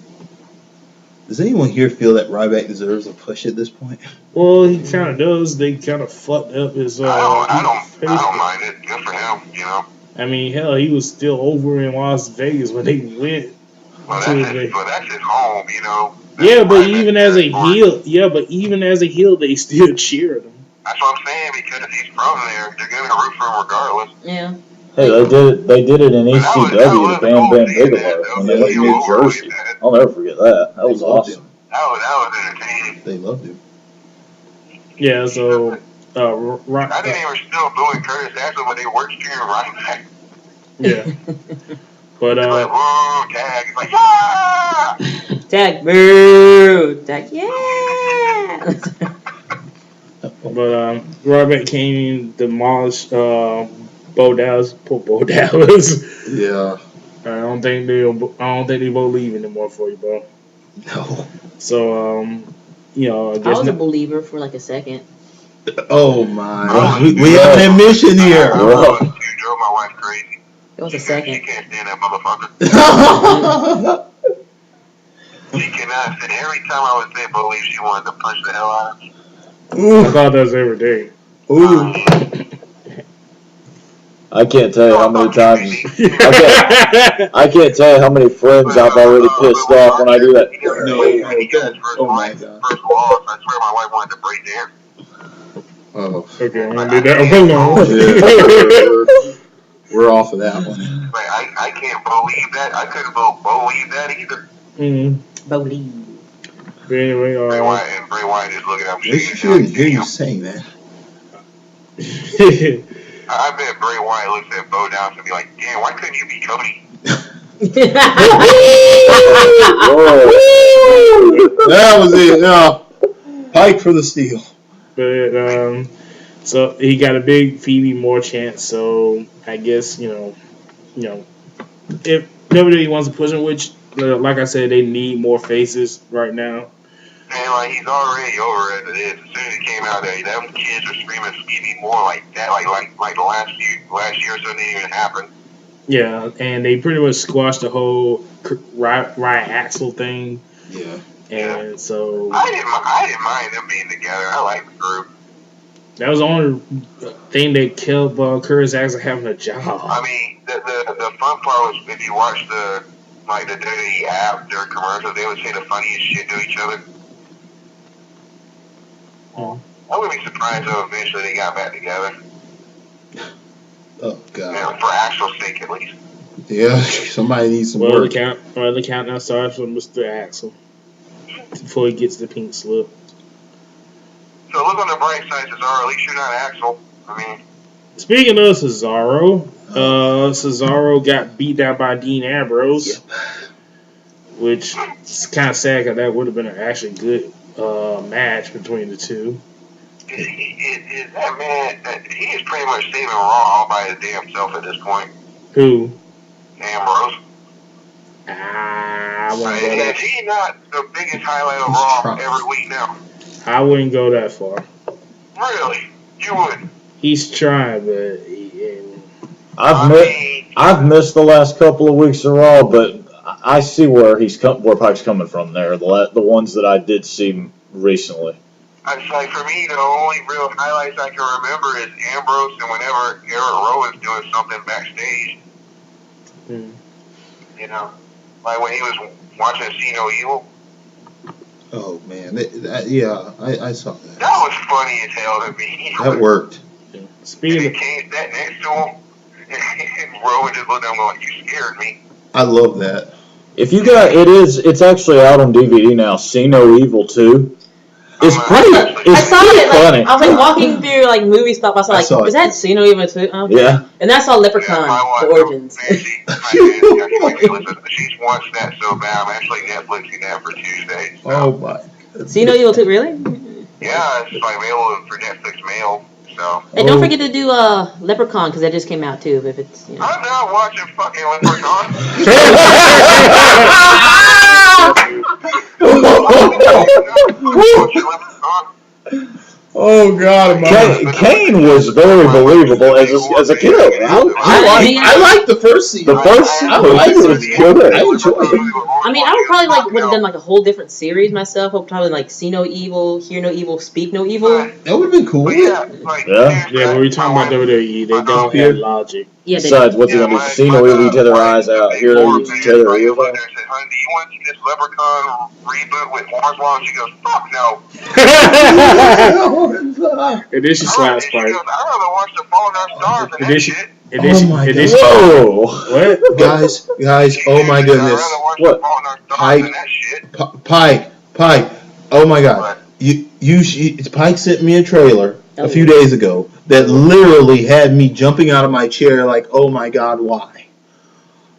Does anyone here feel that Ryback deserves a push at this point? Well, he kind of does. They kind of fucked up his I don't mind it. Good for him, I mean, hell, he was still over in Las Vegas when they went. Well, that's his home, Yeah, but even as a heel, they still cheered him. That's what I'm saying, because he's from there. They're going to root for him regardless. Yeah. Hey, they did it in ECW to Bam Bam Bigelow when they went to New Jersey. I'll never forget that. That was awesome. That was entertaining. They loved him. Yeah, so I think they were still booing Curtis Axel, but they worked streaming right back. yeah. But Like, whoa, tag. It's like, ah! Tag, boo, tag, yeah. But Robert Kane demolished Bo Dallas. Poor Bo Dallas. Yeah. I don't think they both leave anymore for you, bro. No. So you know, I I guess was a believer for like a second. Oh my. We have an admission here. I was, you drove my wife crazy. It was a She second. can't stand that motherfucker. She cannot stand. Every time I would say believe, she wanted to punch the hell out of me. I thought that was every day. Ooh. I can't tell you how many times. I can't tell you how many friends I've already pissed off when I do that. Oh my God. First wall, I swear my wife wanted to break down. Oh. Okay, I'm gonna leave that one alone. Yeah. We're off of that one. Like, I can't believe that. I couldn't believe that either. Believe. But anyway, Bray Wyatt just looking at me. They shouldn't hear you saying that. I bet Bray Wyatt looks at Bo Dallas and be like, damn, why couldn't you be Cody? That was it. No. Pike for the steal. But so he got a big Phoebe Moore chance. So I guess you know, if WWE wants to push him, which like I said, they need more faces right now. And like he's already over as it is. As soon as he came out there, them kids were screaming Phoebe Moore like that, like the last year or so didn't even happen. Yeah, and they pretty much squashed the whole Ryan Axel thing. Yeah. And so I didn't mind them being together. I like the group. that was the only thing that killed Curtis Axel having a job. I mean, the fun part was if you watch the WWE app during commercials, they would say the funniest shit to each other. Oh. I wouldn't be surprised though eventually they got back together. Oh God. Yeah, for Axel's sake at least. Yeah. Somebody needs some Well, work. the countdown starts with Mr. Axel before he gets the pink slip. So look on the bright side, Cesaro. At least you're not Axel. I mean, Speaking of Cesaro, Cesaro got beat down by Dean Ambrose, which is kind of sad because that would have been an actually good match between the two. is that man? He is pretty much saving Raw all by his damn self at this point. Who? Ambrose. I wouldn't go Is that. he not the biggest highlight of Raw every week now? I wouldn't go that far. Really? You would? He's trying, but I've missed the last couple of weeks of Raw, but I see where where Pike's coming from there. The ones that I did see recently. It's like for me, the only real highlights I can remember is Ambrose and whenever Eric Rowan's doing something backstage. You know, like when he was watching See No Evil. Oh man. I saw that. That was funny as hell to me. That worked. And speaking then of, Kane sat next to him, and Rowan just looked at him like, "You scared me." I love that. If you got it's actually out on DVD now. See No Evil 2. It's pretty. I saw it. funny. I was like walking through like movie stuff. I saw like, saw it is that Cena even too? Okay. Yeah. And then I saw Leprechaun, the origins. Man, she's watched that so bad. I'm actually Netflixing that for Tuesday. So. Oh my. Cena Evil 2, really? Yeah, it's like available for Netflix mail. So. And don't forget to do Leprechaun because that just came out too. If it's I'm not watching fucking Leprechaun. Oh God! Kane was very believable as a kid. I like the first season. The first season was good. I enjoyed it. I mean, I would probably would have done like a whole different series myself. I would probably like See No Evil, Hear No Evil, Speak No Evil. That would have been cool. Yeah. when we talking about WWE, they don't have logic. Yeah, they Besides, what's he gonna do? See No Evil, tear their eyes out. Hear No Evil, tear their ears out. I said, "Honey, do you want to see this Leprechaun reboot with Hornswoggle?" And she goes, "Fuck no." And then she slaps She Spike. goes, "I'd rather watch the Fallen Our Stars than And that then she, shit." and then she, Oh my and then she, Whoa! what? Guys, oh my goodness. I'd rather watch What? the Fallen Our Stars than that shit. Pike, oh my God. Pike sent me a trailer a few days ago that literally had me jumping out of my chair like, oh my God, why?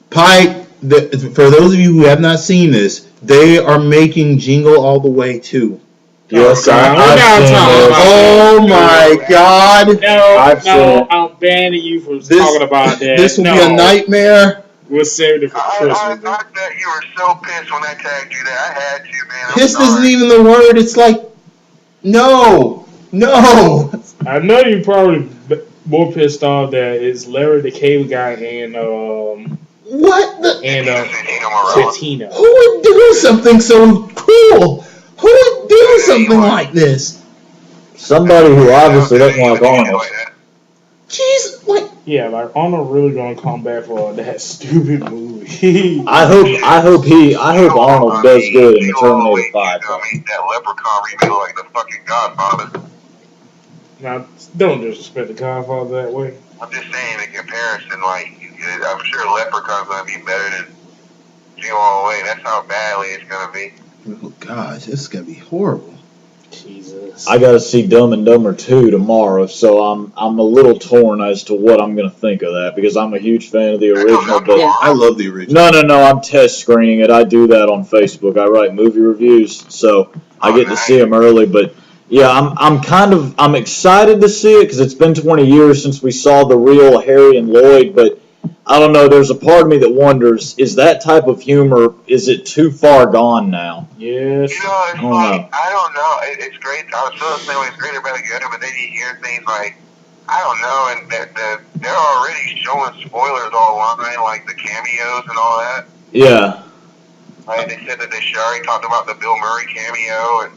Pike, for those of you who have not seen this, they are making Jingle All the Way too. Yes, I've seen this. Oh my God! No, I'm banning you from talking about that. This will be a nightmare. We'll save it for Christmas. I bet you were so pissed when I tagged you that I had you, man. Pissed isn't even the word. It's like, no. I know you're probably more pissed off that it's Larry the Cable Guy and what the Santino. Who would do something so cool? Who would do something like this? Somebody who obviously doesn't like Arnold. Jeez, like. Yeah, like Arnold really gonna come back for that stupid movie. I hope Arnold does good in the Terminator 5. That Leprechaun remake like the fucking Godfather. Now, don't disrespect the Godfather that way. I'm just saying, in comparison, like, I'm sure Leprechaun's gonna be better than Jingle All the Way. That's how badly it's gonna be. Oh gosh, this is gonna be horrible. Jesus. I gotta see Dumb and Dumber 2 tomorrow, so I'm a little torn as to what I'm gonna think of that because I'm a huge fan of the original. But I love the original. No, I'm test screening it. I do that on Facebook. I write movie reviews, so I get to see them early. But yeah, I'm excited to see it because it's been 20 years since we saw the real Harry and Lloyd. But I don't know. There's a part of me that wonders: is that type of humor? Is it too far gone now? Yes. You know, it's I don't know. It's great. I was still saying it's great or better together, but then you hear things like, I don't know, and they're already showing spoilers all online, like the cameos and all that. Yeah. Like they said that they already talked about the Bill Murray cameo and.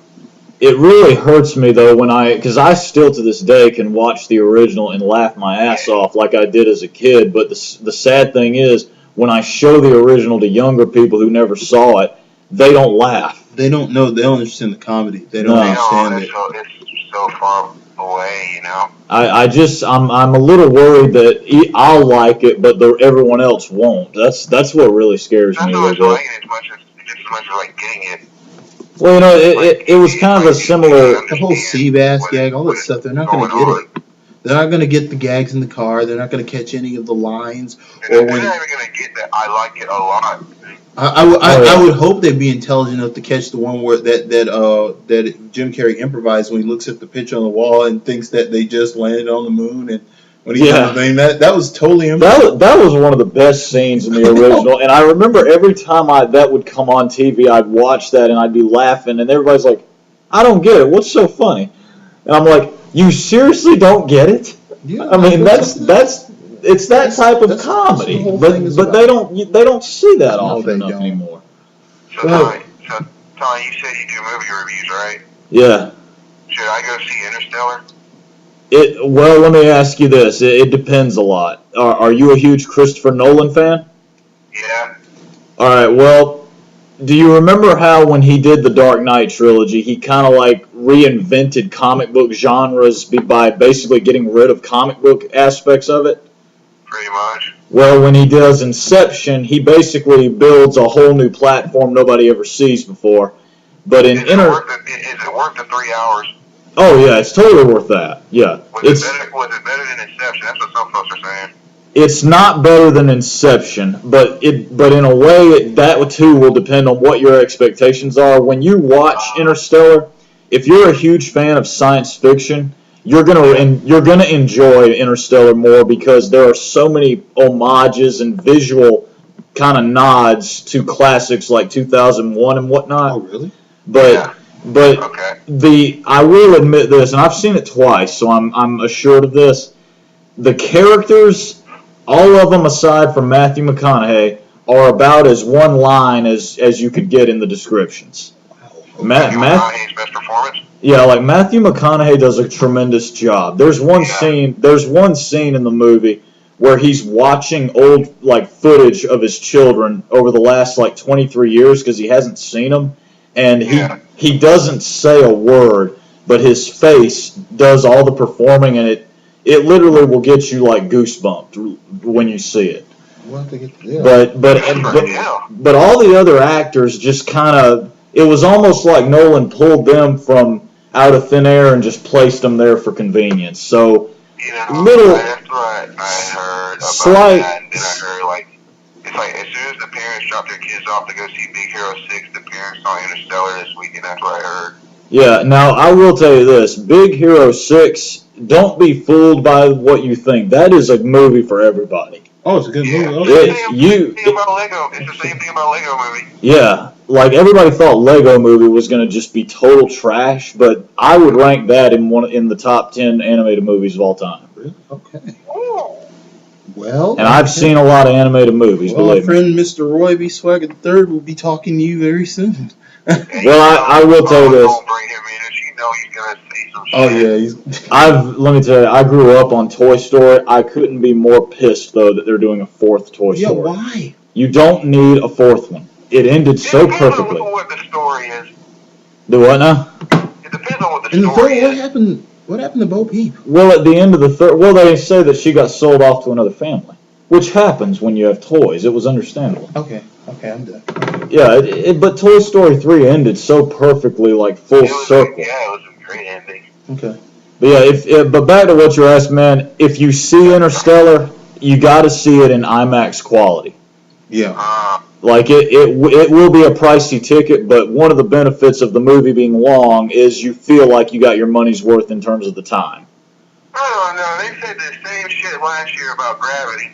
It really hurts me though because I still to this day can watch the original and laugh my ass off like I did as a kid. But the sad thing is when I show the original to younger people who never saw it, they don't laugh. They don't know. They don't understand the comedy. They don't understand it. It's so far away, you know. I'm a little worried that I'll like it, but everyone else won't. That's what really scares me. Not so much liking it as much as like getting it. Well, you know, it was kind of a similar. The whole sea bass gag, all that stuff. They're not going to get it. They're not going to get the gags in the car. They're not going to catch any of the lines. They're not even going to get that. I like it a lot. I would hope they'd be intelligent enough to catch the one where that Jim Carrey improvised when he looks at the picture on the wall and thinks that they just landed on the moon and. When he did the thing, that was totally impressive. That was one of the best scenes in the original, and I remember every time that would come on TV, I'd watch that and I'd be laughing, and everybody's like, "I don't get it. What's so funny?" And I'm like, "You seriously don't get it?" Yeah, I mean, it's that type of comedy, but they don't see that often enough anymore. So Tommy, you said you do movie reviews, right? Yeah. Should I go see Interstellar? Well, let me ask you this. It depends a lot. Are you a huge Christopher Nolan fan? Yeah. All right, well, do you remember how when he did the Dark Knight trilogy, he kind of like reinvented comic book genres by basically getting rid of comic book aspects of it? Pretty much. Well, when he does Inception, he basically builds a whole new platform nobody ever sees before. But is it worth the 3 hours? Oh, yeah, it's totally worth that. Yeah. Was it better than Inception? That's what some folks are saying. It's not better than Inception, but in a way, that too will depend on what your expectations are. When you watch Interstellar, if you're a huge fan of science fiction, you're gonna enjoy Interstellar more because there are so many homages and visual kind of nods to classics like 2001 and whatnot. Oh, really? But I will admit this, and I've seen it twice, so I'm assured of this. The characters, all of them aside from Matthew McConaughey, are about as one line as you could get in the descriptions. McConaughey's best performance? Yeah, like Matthew McConaughey does a tremendous job. There's one scene in the movie where he's watching old footage of his children over the last 23 years because he hasn't seen them. And he doesn't say a word, but his face does all the performing, and it literally will get you goosebumped when you see it. We'll have to get But all the other actors just kind of it was almost like Nolan pulled them from out of thin air and just placed them there for convenience. So little that's what I heard about slight. that, and then I heard like it's like as soon as the parents drop their kids off to go see Big Hero 6, the parents saw Interstellar this weekend. That's what I heard. Yeah. Now I will tell you this: Big Hero 6. Don't be fooled by what you think. That is a movie for everybody. Oh, it's a good movie. It's the same thing about Lego. It's the same thing about Lego movie. Yeah, like everybody thought Lego Movie was going to just be total trash, but I would rank that in the top 10 animated movies of all time. Really? Okay. Well, And I've seen a lot of animated movies, well, our believe me. friend Mr. Roy B. Swagger III will be talking to you very soon. Well, I will tell you this. Don't bring him in if you know he's gonna say some shit. Oh yeah, Let me tell you, I grew up on Toy Story. I couldn't be more pissed though that they're doing a fourth Toy yeah. Story. Why? You don't need a fourth one. It ended so It depends perfectly. on what the story is. Do what now? It depends on what the In the story third, what is. happened? What happened to Bo Peep? Well, at the end of the third, they say that she got sold off to another family, which happens when you have toys. It was understandable. Okay, I'm done. Yeah, but Toy Story 3 ended so perfectly, like full circle. Yeah, it was a great ending. Okay. But yeah, but back to what you're asking, man. If you see Interstellar, you got to see it in IMAX quality. Yeah. Like it will be a pricey ticket, but one of the benefits of the movie being long is you feel like you got your money's worth in terms of the time. I don't know. They said the same shit last year about Gravity.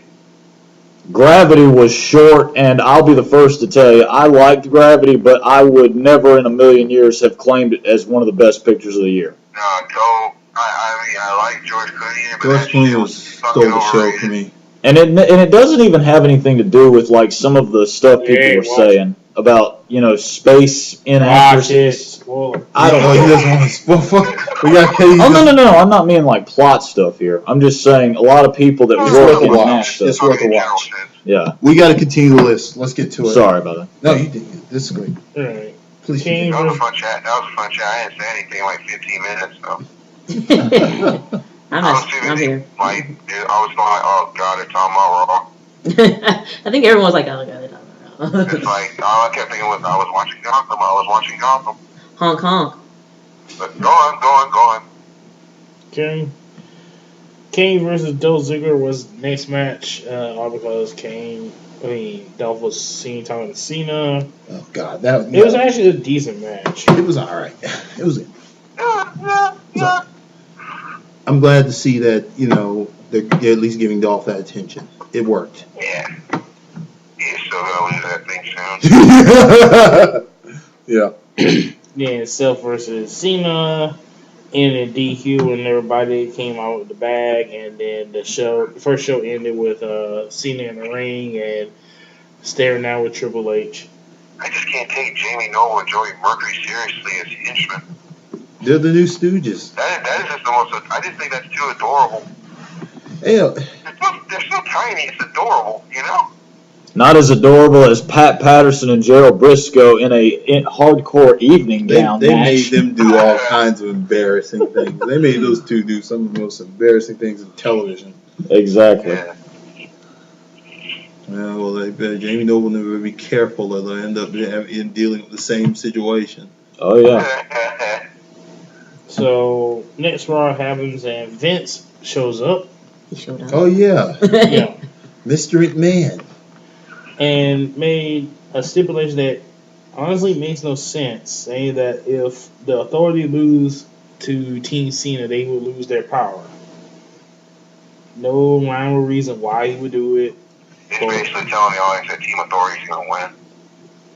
Gravity was short, and I'll be the first to tell you, I liked Gravity, but I would never in a million years have claimed it as one of the best pictures of the year. No, I like George Clooney, but George that shit Clooney was stole fucking the show overrated. for me. And it doesn't even have anything to do with like some of the stuff people were saying about space inaccuracies. I don't Oh, he know. doesn't want to spoil. Fuck. We got Katie. Oh no! I'm not meaning like plot stuff here. I'm just saying a lot of people that It's work worth a in watch. NASA. It's worth a watch. Yeah. We got to continue the list. Let's get to it. Sorry about that. No, you did. This is great. All right. Please King That was a versus fun chat. I didn't say anything in like 15 minutes, so. I'm here. Like, I was going like, oh god, they're talking about Raw. I think everyone was like, oh, God, It's like, all I kept thinking was, I was watching Gotham. honk, honk. But go on. Kane versus Dolph Ziggler was the next match, all because Dolph was seen talking to Cena. Oh God, It was actually a decent match. It was all right. It was. I'm glad to see that they're at least giving Dolph that attention. It worked. Yeah. He's still gonna lose that thing soon. Yeah. Then Seth versus Cena ended DQ when everybody came out with the bag, and then the first show ended with Cena in the ring and staring down with Triple H. I just can't take Jamie Noble and Joey Mercury seriously as henchmen. They're the new Stooges. That is just the most. I just think that's too adorable. Yeah. They're so tiny. It's adorable, you know. Not as adorable as Pat Patterson and Gerald Briscoe in a hardcore evening gown They match. made them do all kinds of embarrassing things. They made those two do some of the most embarrassing things in television. Exactly. Yeah. Yeah, well, Jamie Noble never be careful, or they'll end up in dealing with the same situation. Oh yeah. So next Raw happens, and Vince shows up. He showed up. Oh yeah, Yeah. Mr. McMahon. And made a stipulation that honestly makes no sense, saying that if the Authority lose to Team Cena, they will lose their power. No rhyme or reason why he would do it. He's basically telling the audience that Team Authority is going to win.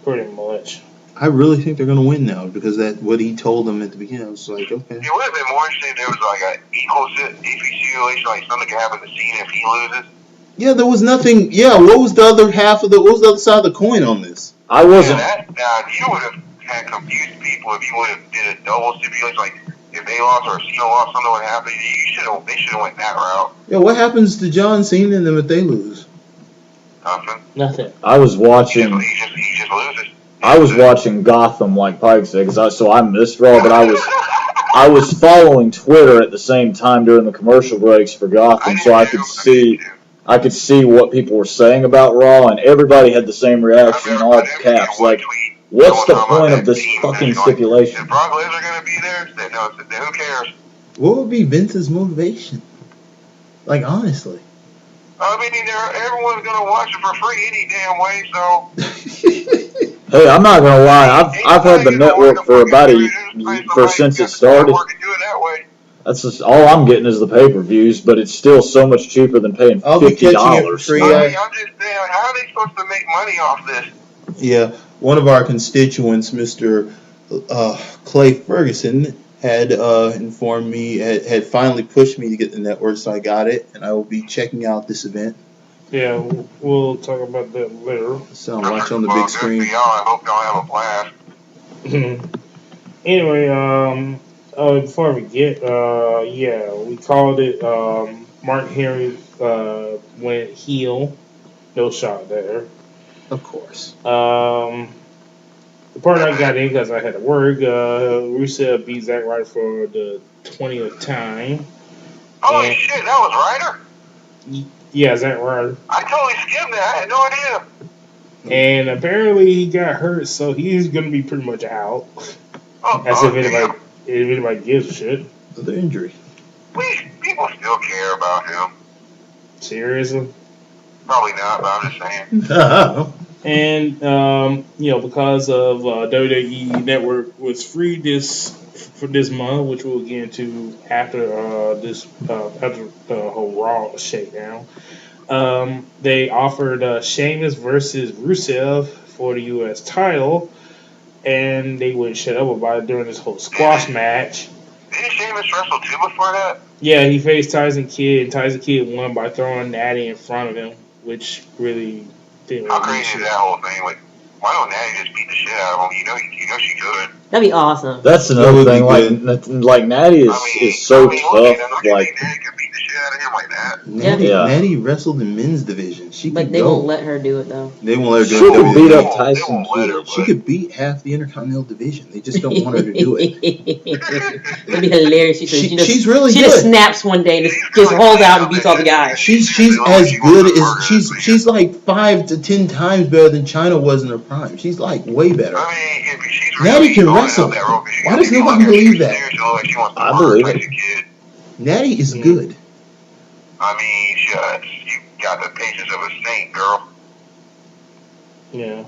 Pretty much. I really think they're going to win now because that what he told them at the beginning. I was like, okay. It would have been more interesting if there was like an equal situation, like something could happen to Cena if he loses. Yeah, there was nothing. Yeah, what was the other side of the coin on this? I wasn't. Now, you would have had confused people if you would have did a double stipulation, like if they lost or Cena lost, something would happen. They should have went that route. Yeah, what happens to John Cena and them if they lose? Nothing. I was watching. He just loses. I was watching Gotham, like Pike said, so I missed Raw, but I was following Twitter at the same time during the commercial breaks for Gotham, so I could see what people were saying about Raw, and everybody had the same reaction in all caps. Like, What's the Someone talking point about of this that team fucking that's going, stipulation? Is Brock Lesnar going to be there? No, who cares? What would be Vince's motivation? Like, honestly. I mean, everyone's going to watch it for free any damn way, so. Hey, I'm not gonna lie. I've had the Ain't nobody network gonna for fucking about do it. Just pay somebody since who it got the started. network and do it that way. That's just all I'm getting is the pay-per-views, but it's still so much cheaper than paying I'll be catching it for $50. free. I mean, I'm just saying, like, how are they supposed to make money off this? Yeah, one of our constituents, Mr. Clay Ferguson, had informed me, had finally pushed me to get the network, so I got it, and I will be checking out this event. Yeah, we'll talk about that later. So I'm watching on the big Good screen. for y'all. I hope y'all have a blast. Anyway, before we get, we called it. Mark Henry went heel. No shot there. Of course. The part I got in because I had to work. Rusev beat Zack Ryder for the 20th time. Holy And- shit, that was Ryder? Yeah, Zack Ryder. I totally skimmed that. I had no idea. And apparently he got hurt, so he's going to be pretty much out. Oh, As if damn. anybody gives a shit. The injury. People still care about him. Seriously. Probably not, but I'm just saying. And because of WWE Network was free for this month, which we'll get into after after the whole Raw shakedown. They offered Sheamus versus Rusev for the U.S. title, and they wouldn't shut up about it during this whole squash match. Didn't Sheamus wrestle too before that? Yeah, he faced Tyson Kidd, and Tyson Kidd won by throwing Natty in front of him, which really didn't How really mean crazy shit. is that whole thing? Like, why don't Natty just beat the shit out of him? You know she could. That'd be awesome. That's That another would be thing. Like Natty is so look tough. at Like Natty could beat the shit out of him like that. Natty wrestled in men's division. She But could they go. won't let her do it though. They won't let her she do could it. beat They up won't Tyson let her, Kidd. She could beat half the Intercontinental Division. They just don't want her to do it. That'd be hilarious. She's really she good. just snaps one day and just holds out and beats all the guys. She's as good as she's like 5 to 10 times better than China was in her prime. She's like way better. I mean, if she's Natty really can going wrestle. up that rope, she Why got does to be nobody like, believe she that? seriously looks like she wants to I murder believe Tyson it. Kidd. Natty is good. I mean, shucks, you got the patience of a saint, girl. Yeah.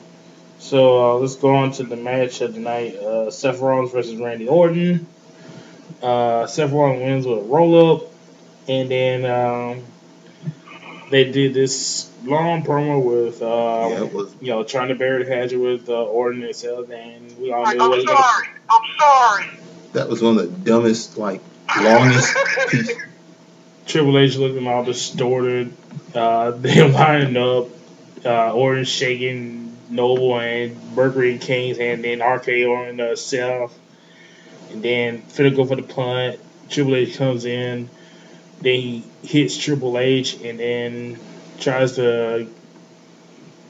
So let's go on to the match of the night. Seth Rollins versus Randy Orton. Seth Rollins wins with a roll up, and then they did this long promo with It was. trying to bury the hatchet with Orton itself, and we all Like, knew what he I'm sorry. That was one of the dumbest, longest pieces. Triple H looking all distorted. They lining up. Orton shaking Noble and Mercury and Kane's hand, then RKO on Seth. And then finna go for the punt. Triple H comes in. Then he hits Triple H and then tries to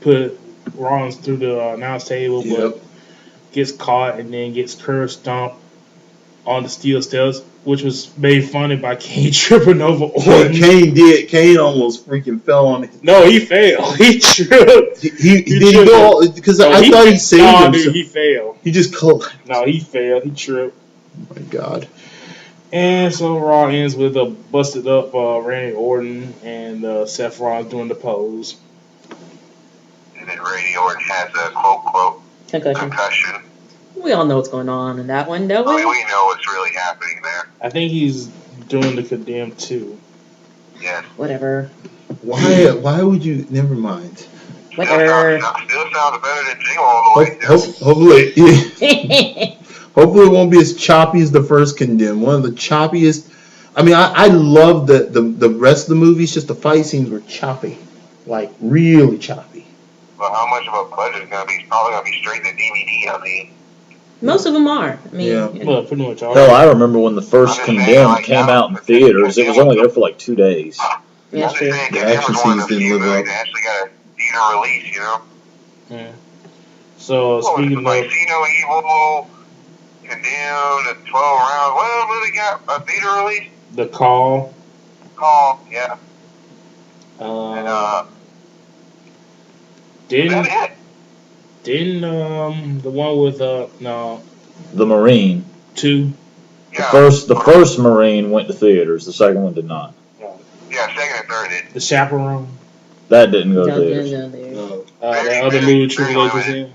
put Rollins through the announce table, but gets caught and then gets curb stomped on the steel steps, which was made funny by Kane tripping over Orton. Kane almost freaking fell on it. No, he failed. He tripped. He didn't go because I thought he saved himself. Dude, he failed. He just collapsed. No, he failed. He tripped. Oh my God. And so Raw ends with a busted up Randy Orton and Seth Rollins doing the pose. And then Randy Orton has a quote concussion. We all know what's going on in that one, don't I we? mean, we know what's really happening there. I think he's doing the Condemned too. Yes. Whatever. Why would you? Never mind. Whatever. Still sounds better than Jingle All the Way. Hopefully, hopefully it won't be as choppy as the first Condemned. One of the choppiest. I mean, I love the rest of the movies. Just the fight scenes were choppy, like really choppy. But how much of a budget is going to be? It's probably going to be straight to DVD. I mean. Most of them are. I mean, Yeah. Well, pretty much all. Hell, I remember when the first I'm just saying, Condemned like, came now, out in theaters. It was only there for like 2 days. yeah, I'm true. just saying, The 'cause it action was one of scenes the didn't few live movies up. that actually got a theater release, you know? Yeah. So What was speaking it, of like Sino Evil, Condemned, the 12 rounds. What else really got a theater release? the call, Call, yeah. And, didn't that's it. Didn't the one with no The Marine. 2? Yeah. The first Marine went to theaters. The second one did not. Yeah, second and third did. The Chaperone. That didn't go to No, theaters. No. That other movie Triple H was in.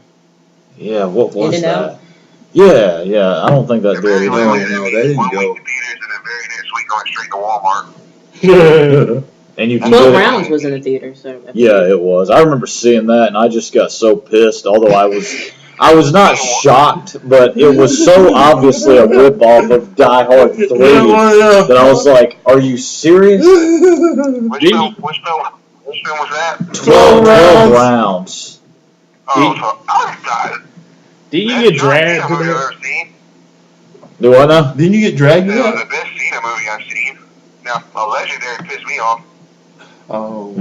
Yeah, what was In and that? Out? Yeah. I don't think that They're did very either. limited. No, I mean, they didn't 1 go. week to theaters and then very next week going straight to Walmart. And you can 12 get it. Rounds was in the theater, so. Yeah, it was. I remember seeing that, and I just got so pissed. Although I was not shocked, but it was so obviously a ripoff of Die Hard 3 that I was like, "Are you serious?" Which film was that? 12 rounds. Oh, so I got it. Did you Best get John dragged Cena to movie I've that? ever seen. Do I know? Didn't you get dragged to It was that? the best Cena movie I've seen. Now, a legendary pissed me off. Oh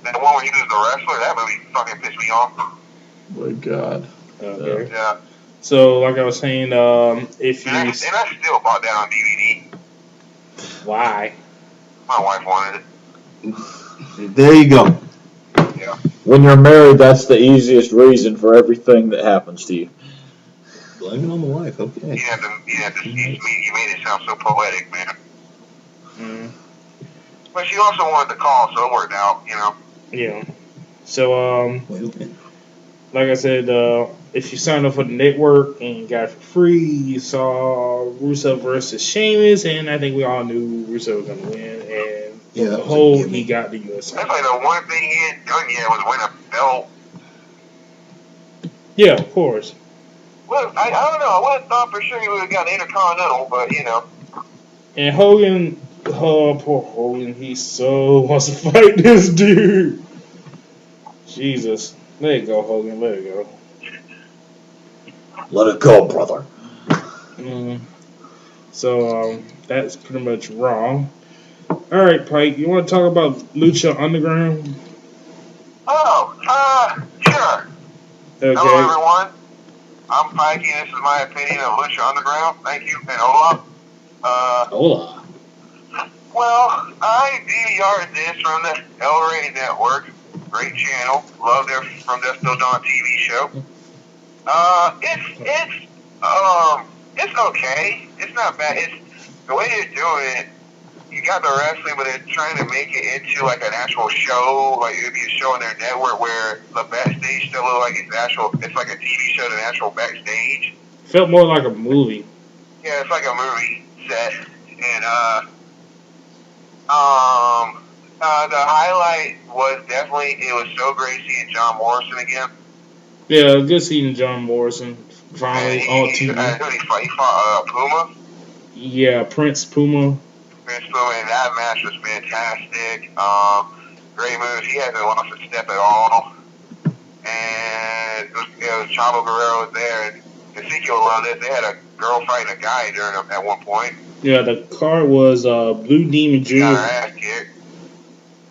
That one where he was the wrestler, that movie fucking pissed me off. my God. Okay. Yeah. So, like I was saying, if you And I still bought that on DVD. why? My wife wanted it. There you go. Yeah. When you're married, that's the easiest reason for everything that happens to you. Blame it on the wife. Okay. You made it sound so poetic, man. Mm, But she also wanted the call, so it worked out, you know. yeah. So, Wait a minute. like I said, if you signed up for the network and you got it for free, you saw Rusev versus Sheamus, and I think we all knew Rusev was going to win. And Yeah, the that was a whole gimme. he got the US. That's like the one thing he hadn't done yet was win a belt. Yeah, of course. Well, I don't know. I would have thought for sure he would have got the Intercontinental, but, you know. And Hogan, oh, poor Hogan, he so wants to fight this dude. Jesus. Let it go, Hogan, let it go. Let it go, brother. So, that's pretty much wrong. Alright, Pike, you want to talk about Lucha Underground? Oh, sure. Okay. Hello, everyone. I'm Pikey, and this is my opinion of Lucha Underground. Thank you, and Ola. Hola. Well, I DVR'd this from the El Rey Network. Great channel. Love their From Dusk Till Dawn TV show. It's okay. It's not bad. It's the way they're doing it. You got the wrestling, but they're trying to make it into like an actual show. Like it'd be a show on their network where the backstage still look like it's like a TV show, the actual backstage. Felt more like a movie. Yeah, it's like a movie set, and the highlight was definitely it was so great seeing John Morrison again. Yeah, good seeing John Morrison finally And on he TV. fought Puma. Yeah, Prince Puma. Prince Puma, and that match was fantastic. Great moves. He hasn't lost a step at all. And it was Chavo Guerrero was there, and Ezekiel loved it. They had a girl fighting a guy during at one point. Yeah, the card was Blue Demon Got her Jr. ass kicked.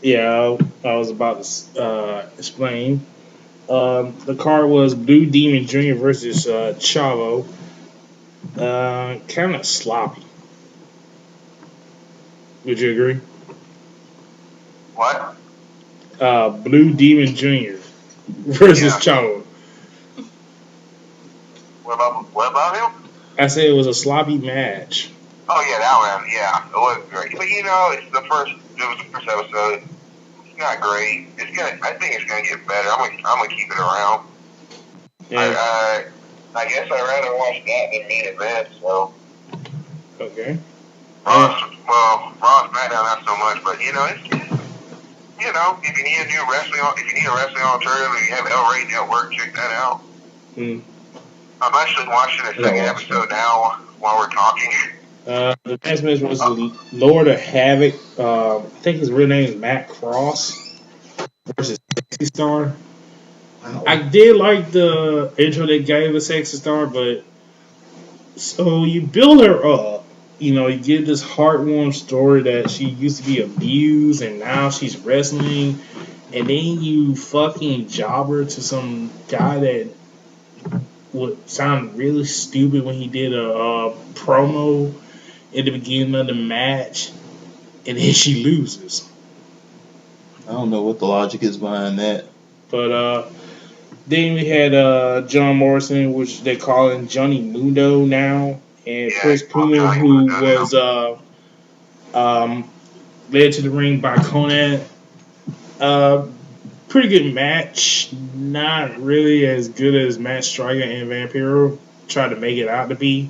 Yeah, I was about to explain. The card was Blue Demon Jr. versus Chavo. Kind of sloppy. Would you agree? What? Blue Demon Jr. versus Yeah. Chavo. What about him? I said it was a sloppy match. Oh yeah, that one. Yeah, it was great. But you know, it was the first episode. It's not great. I think it's gonna get better. I'm gonna keep it around. Yeah. I guess I'd rather watch that than main event. So Okay. Raw and SmackDown not so much, but you know, it's you know, if you need a wrestling alternative, and you have El Rey Network, check that out. Mm. I'm actually watching the second episode now while we're talking. The next match was the Lord of Havoc. I think his real name is Matt Cross versus Sexy Star. Wow. I did like the intro they gave a Sexy Star, but so you build her up. You know, you give this heartwarming story that she used to be abused and now she's wrestling, and then you fucking job her to some guy that would sound really stupid when he did a promo at the beginning of the match, and then she loses. I don't know what the logic is behind that. But Then we had John Morrison, which they call him Johnny Mundo now, and Yeah, Chris Puma, Johnny who Mundo was led to the ring by Conan. Uh, Pretty good match. Not really as good as Matt Striker and Vampiro tried to make it out to be,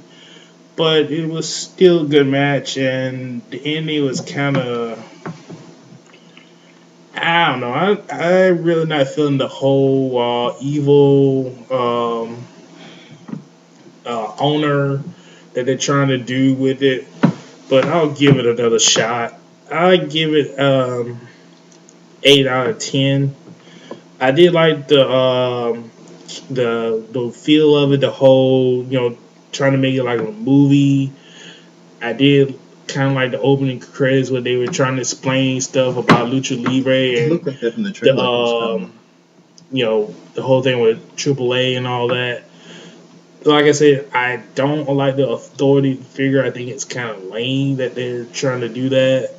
but it was still a good match, and the ending was kind of. I don't know. I really not feeling the whole evil owner that they're trying to do with it, but I'll give it another shot. I give it 8 out of 10. I did like the feel of it, the whole trying to make it like a movie. I did kind of like the opening credits where they were trying to explain stuff about Lucha Libre It and looked like that in the the trailer. the whole thing with AAA and all that. Like I said, I don't like the authority figure. I think it's kind of lame that they're trying to do that.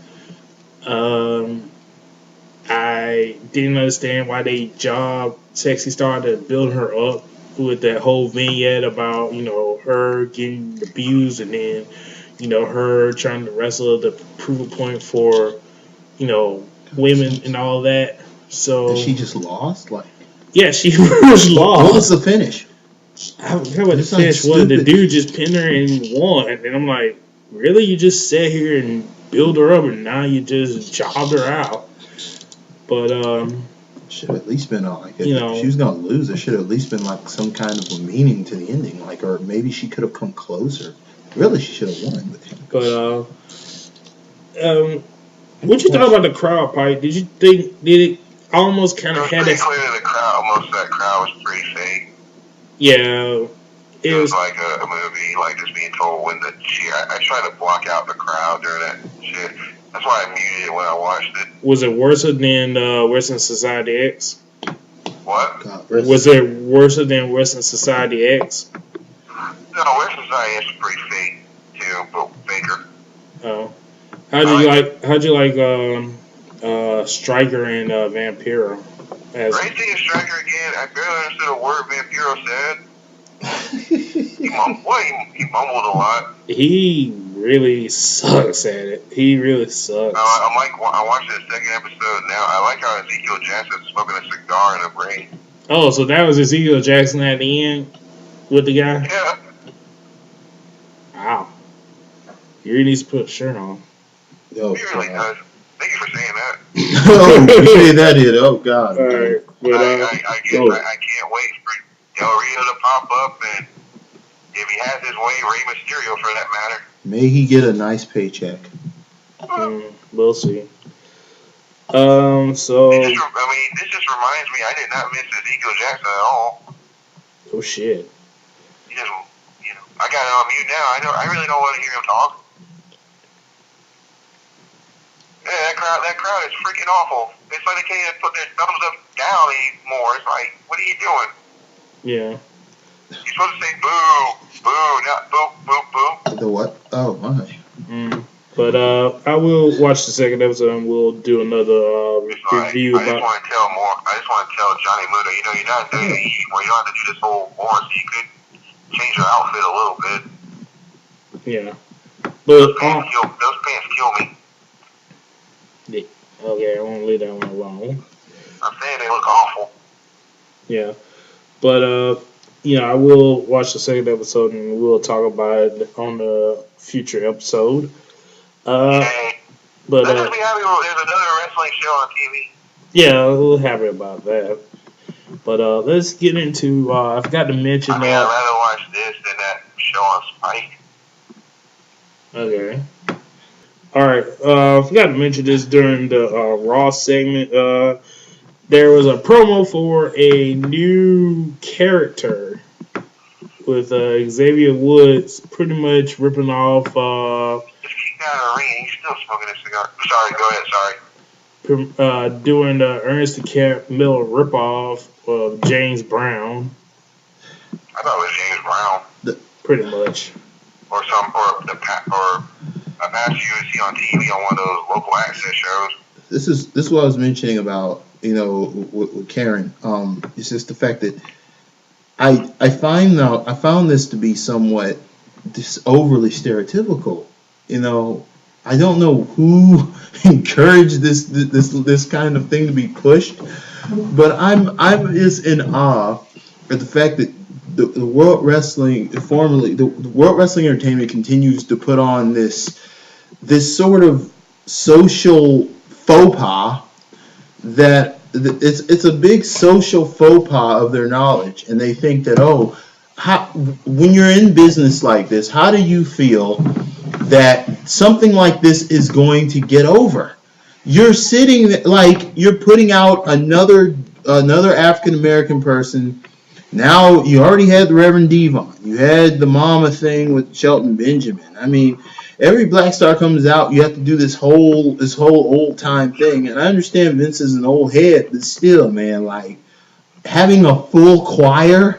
I didn't understand why they jobbed Sexy Star to build her up with that whole vignette about her getting abused and then her trying to wrestle the proof a point for women and all that. So And she just lost. Like, yeah, she was what was lost. the finish? I forgot what the It's like finish was. The stupid. dude just pinned her and won, and I'm like, really? You just sat here and build her up, and now you just jobbed her out. But Should have at least been like, You if know. she was gonna lose, there should have at least been like some kind of a meaning to the ending, like, or maybe she could have come closer. Really, she should have won. But what you thought about the crowd, Pike? Did it almost kind It of was had pretty that? clear that the crowd, most of that crowd was pretty fake. Yeah, It it was was. like a movie, like just being told when the cheer. I try to block out the crowd during that shit. That's why I muted it when I watched it. Was it worse than Western Society X? What? God, Was it worse than Western Society X? No, Western Society is pretty fake too, but faker. Oh, how'd you like Striker and Vampiro? As Great thing is Striker again. I barely understood a word Vampiro said. He mumbled a lot. he really sucks at it. He really sucks. I watched the second episode now. I like how Ezekiel Jackson's smoking a cigar in the ring. Oh, so that was Ezekiel Jackson at the end with the guy? Yeah. Wow. He really needs to put a shirt on. Oh, He really God. does. Thank you for saying that. Oh, you say that it. Oh, God. Alright, but I go. can't wait for Del Rio to pop up, and if he has his way, Rey Mysterio for that matter. May he get a nice paycheck. We'll see. This just So reminds me, I did not miss Ezekiel Jackson at all. oh shit. He just, I got it on mute now. I really don't want to hear him talk. Yeah, that crowd is freaking awful. It's like they can't even put their thumbs up down anymore. It's like, what are you doing? Yeah. You're supposed to say boo, boo, not boo, boo, boo. The what? Oh, my. But I will watch the second episode and we'll do another It's like, review I just about. want to tell more. I just want to tell Johnny Mundo, you're not doing it anymore. You don't have to do this whole war, so you could change your outfit a little bit. Yeah. Those But pants kill me. okay, I won't leave that one alone. I'm saying they look awful. Yeah. But I will watch the second episode and we'll talk about it on the future episode. Okay. But Let us be happy there's another wrestling show on TV. yeah, we're happy about that. But let's get into. I forgot to mention I mean, I'd rather watch this than that show on Spike. Okay. All right. I forgot to mention this during the Raw segment. There was a promo for a new character with Xavier Woods, pretty much ripping off. Just keep down the ring and he's still smoking a cigar. Sorry, go ahead, sorry. Doing the Ernest the Cat Miller ripoff of James Brown, I thought it was James Brown. pretty much. Or a match you would see on TV on one of those local access shows. this is what I was mentioning about, with Karen. It's just the fact that I found this to be somewhat overly stereotypical. I don't know who encouraged this kind of thing to be pushed, but I'm just in awe at the fact that the World Wrestling, the World Wrestling Entertainment continues to put on this sort of social faux pas that it's a big social faux pas of their knowledge, and they think that when you're in business like this, how do you feel that something like this is going to get over? You're sitting like you're putting out another African American person. Now you already had the Reverend Devon. You had the Mama thing with Shelton Benjamin. I mean, every black star comes out, you have to do this whole old time thing. And I understand Vince is an old head, but still, man, like having a full choir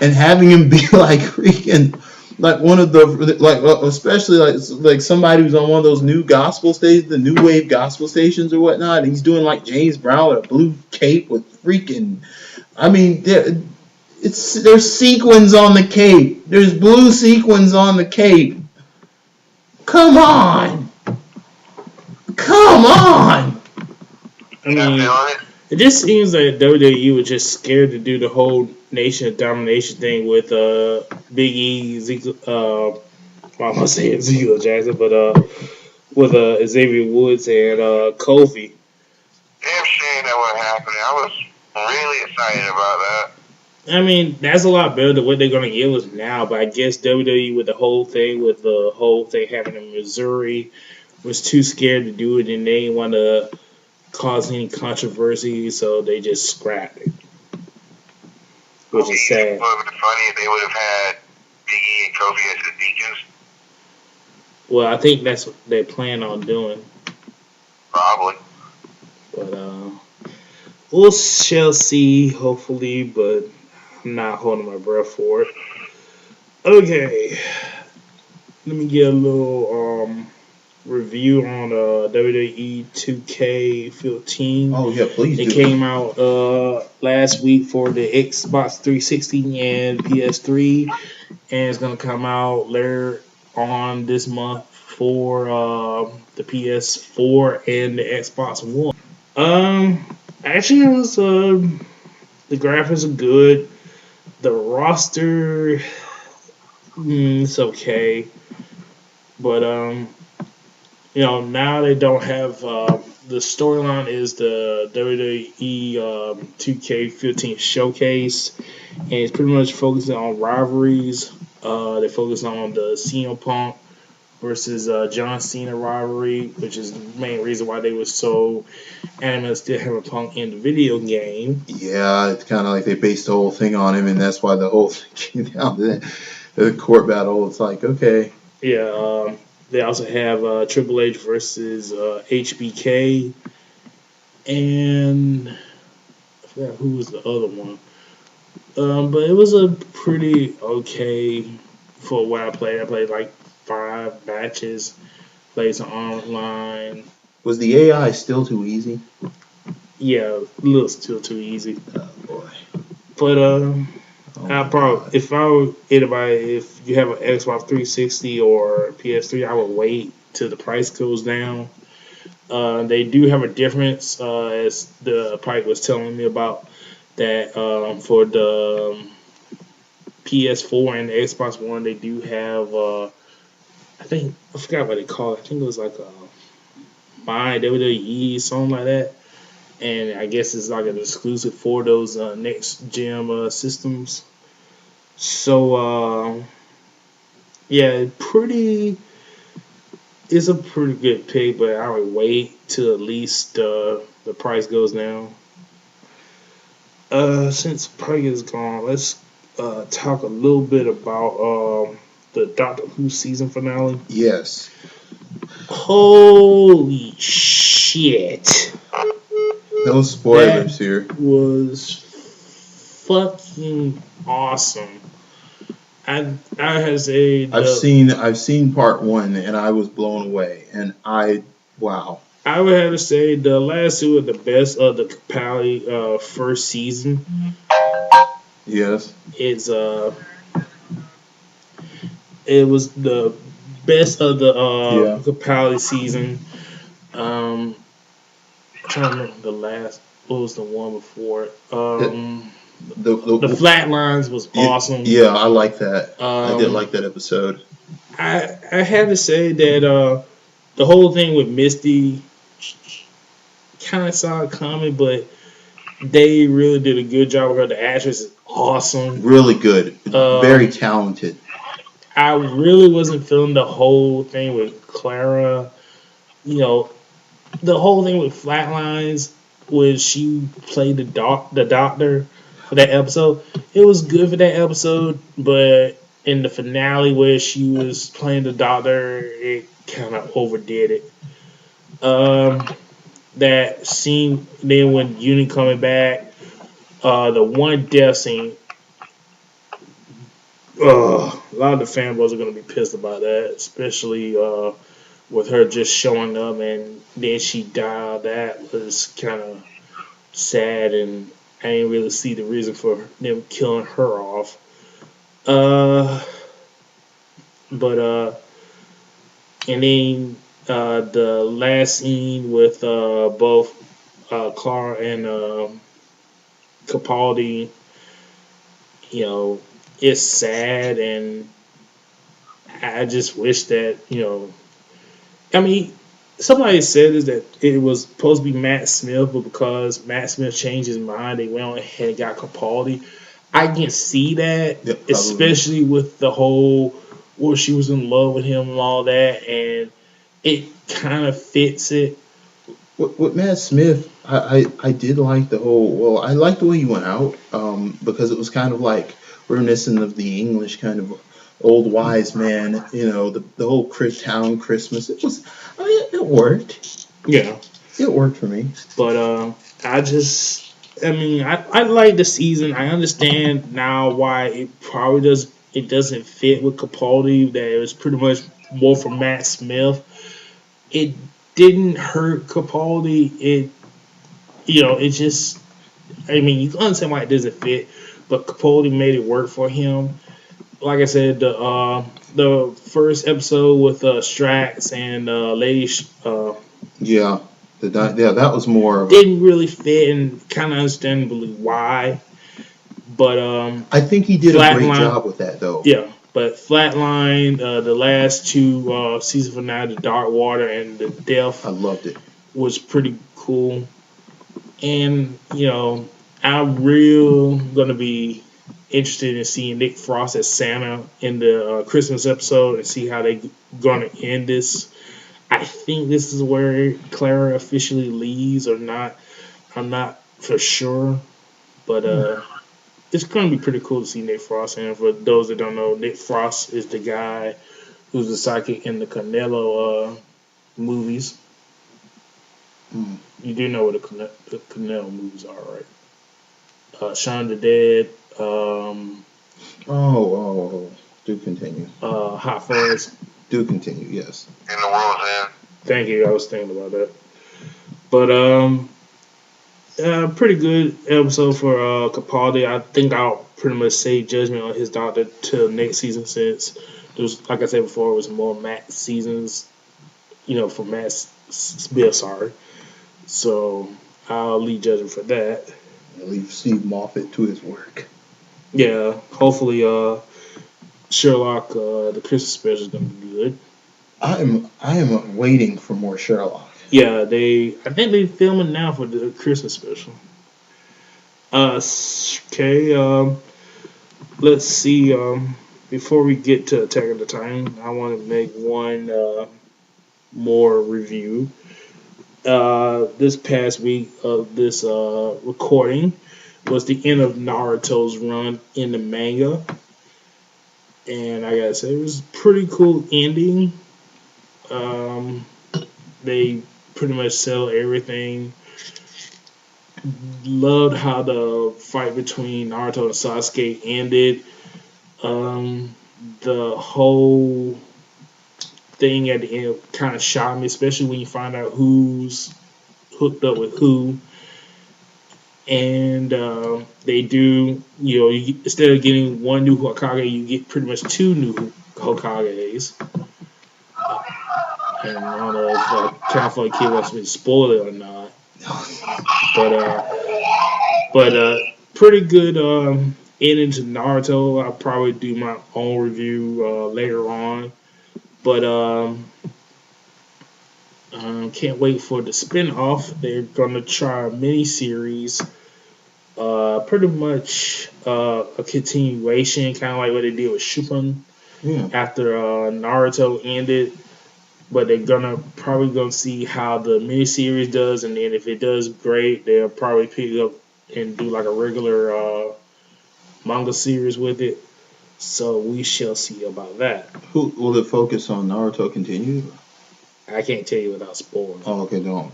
and having him be like freaking like one of the especially like somebody who's on one of those new gospel stations, the new wave gospel stations or whatnot, and he's doing like James Brown with a blue cape with freaking, I mean, there's sequins on the cape. There's blue sequins on the cape. Come on! Come on! I mean, it just seems like WWE was just scared to do the whole Nation of Domination thing with Big E, well, I'm gonna say Ezekiel Jackson, but with Xavier Woods and Kofi. Damn shame that wasn't happening. I was really excited about that. I mean, that's a lot better than what they're going to give us now, but I guess WWE with the whole thing happening in Missouri was too scared to do it, and they didn't want to cause any controversy, so they just scrapped it. Which is sad. It would have been funny if they would have had Big E and Kofi as the deacons. Well, I think that's what they plan on doing. Probably. But we shall see, hopefully, but I'm not holding my breath for it. Okay. Let me get a little review on WWE 2K15. Oh yeah, please. It came out last week for the Xbox 360 and PS3, and it's gonna come out later on this month for the PS4 and the Xbox One. Actually, it was the graphics are good. The roster, it's okay, but now they don't have the storyline is the WWE 2K15 showcase, and it's pretty much focusing on rivalries. They focus on the CM Punk versus John Cena rivalry, which is the main reason why they were so adamant to still have a Punk in the video game. Yeah, it's kind of like they based the whole thing on him, and that's why the whole thing came down to the court battle. It's like, okay. Yeah, they also have Triple H versus HBK, and I forgot who was the other one. But it was a pretty okay for what I played. I played like 5 matches, played some online. Was the AI still too easy? Yeah, a little still too easy. Oh boy. But I probably, if I were anybody, if you have an Xbox 360 or PS3, I would wait till the price goes down. They do have a difference, as the Pike was telling me about, that for the PS4 and the Xbox One, they do have, I forgot what they call it. I think it was like a My WWE, something like that. And I guess it's like an exclusive for those next gen systems. So, yeah, it's a pretty good pick, but I would wait till at least the price goes down. Since price is gone, let's talk a little bit about the Doctor Who season finale. Yes. Holy shit. No spoilers here. Was fucking awesome. I had say I've seen part 1 and I was blown away, and wow. I would have to say the last two are the best of the Capaldi first season. Yes. It's it was the best of the Yeah. Capaldi season. I'm trying to remember the last. What was the one before it? The Flatlines was awesome. Yeah, I like that. I did Um, like that episode. I have to say that the whole thing with Misty kind of saw it coming, but they really did a good job with her. The actress is awesome. Really good. Very talented. I really wasn't feeling the whole thing with Clara. You know, the whole thing with Flatlines when she played the doctor for that episode. It was good for that episode, but in the finale where she was playing the doctor, it kind of overdid it. That scene then when Uni coming back, the one death scene. A lot of the fanboys are gonna be pissed about that, especially with her just showing up and then she died. That was kind of sad, and I didn't really see the reason for them killing her off. Uh, but and then the last scene with both Clara and Capaldi, you know, it's sad, and I just wish that I mean, somebody said is that it was supposed to be Matt Smith, but because Matt Smith changed his mind, they went on ahead and got Capaldi. I can see that, especially with the whole well, she was in love with him and all that, and it kind of fits it. With Matt Smith, I did like the whole. Well, I liked the way he went out because it was kind of like reminiscent of the English kind of old wise man. You know, the whole town Christmas. It was. I mean, it worked. Yeah, It worked for me. but I mean, I like the season. I understand now why it probably doesn't fit with Capaldi. That it was pretty much more for Matt Smith. It didn't hurt Capaldi. It just. I mean, you can understand why it doesn't fit, but Capaldi made it work for him. Like I said, the first episode with Strax and Lady Yeah, that was more of. didn't really fit, and kind of understandably why. But I think he did a great job with that, though. yeah. But Flatline, the last two season finale, the Dark Water and the Death, I loved it. was pretty cool. And I'm real gonna be interested in seeing Nick Frost as Santa in the Christmas episode and see how they gonna end this. I think this is where Clara officially leaves or not. I'm not for sure, but it's gonna be pretty cool to see Nick Frost. And for those that don't know, Nick Frost is the guy who's the psychic in the Canelo movies. You do know what the Canelo movies are, right? Shaun of the Dead. Do continue. Hot Fuzz. Do continue. Yes. In the world's end. Thank you. I was thinking about that. But pretty good episode for Capaldi. I think I'll pretty much say judgment on his doctor till next season, since there was, like I said before, it was more Matt seasons. For Matt Smith. Sorry. So I'll leave judgment for that. Leave Steve Moffat to his work. Yeah. Hopefully, Sherlock, the Christmas special is gonna be good. I am waiting for more Sherlock. Yeah, I think they're filming now for the Christmas special. Okay, let's see. Before we get to Attack of the Titan, I want to make one more review. This past week of this recording was the end of Naruto's run in the manga. And I gotta say, it was a pretty cool ending. They pretty much sell everything. Loved how the fight between Naruto and Sasuke ended. The whole thing at the end kind of shocked me, especially when you find out who's hooked up with who. And they do, instead of getting one new Hokage, you get pretty much two new Hokages. And I don't know if California Kid wants me to spoil it or not. But pretty good ending to Naruto. I'll probably do my own review later on. But can't wait for the spin-off. They're going to try a mini-series. Pretty much a continuation, kind of like what they did with Shippuden after Naruto ended. But they're probably gonna see how the miniseries does, and then if it does great, they'll probably pick up and do like a regular manga series with it. So we shall see about that. Who will it focus on? Naruto continue? I can't tell you without spoiling. Oh, okay, don't.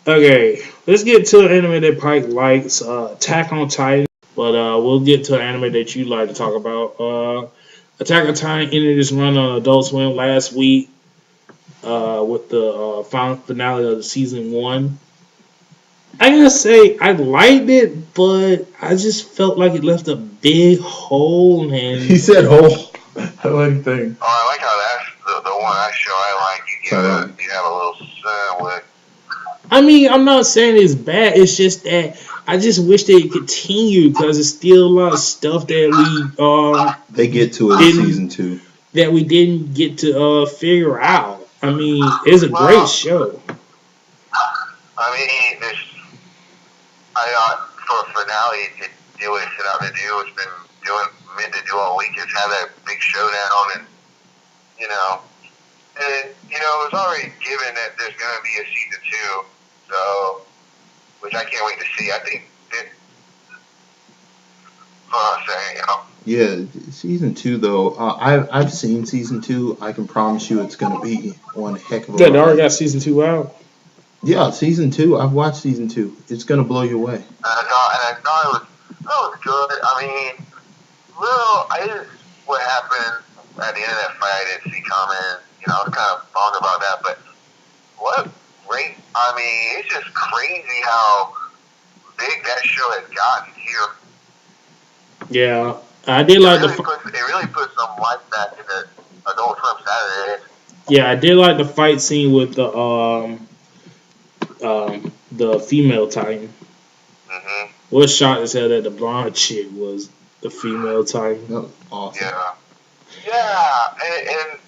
Okay, let's get to an anime that Pike likes, Attack on Titan. But we'll get to an anime that you like to talk about. Attack on Titan ended its run on Adult Swim last week with the final finale of the season 1. I gotta say, I liked it, but I just felt like it left a big hole. And he said hole. I like thing. Oh, I like how that's the one I show. I like you have a little son with. I mean, I'm not saying it's bad. It's just that I just wish they continued because it's still a lot of stuff that we they get to it in season 2 that we didn't get to figure out. I mean, it's a great show. I mean, for a finale to do what it set out to do, it's been meant to do all week is have that big showdown, and it was already given that there's going to be a season 2, so which I can't wait to see. I think that what I'm saying, Yeah, season 2 though. I've seen season 2. I can promise you it's going to be one heck of a. Yeah, they already got season 2 out. Yeah, season 2. I've watched season 2. It's going to blow you away. And I thought it was good. I mean, what happened at the end of that fight, I didn't see coming. I was kind of bummed about that, but what great, I mean, it's just crazy how big that show has gotten here. Yeah, I did like it really put some life back in the Adult Swim Saturday. Yeah, I did like the fight scene with the female Titan. Mm-hmm. Was shocked as hell that the blonde chick was the female Titan. That was awesome. Yeah, and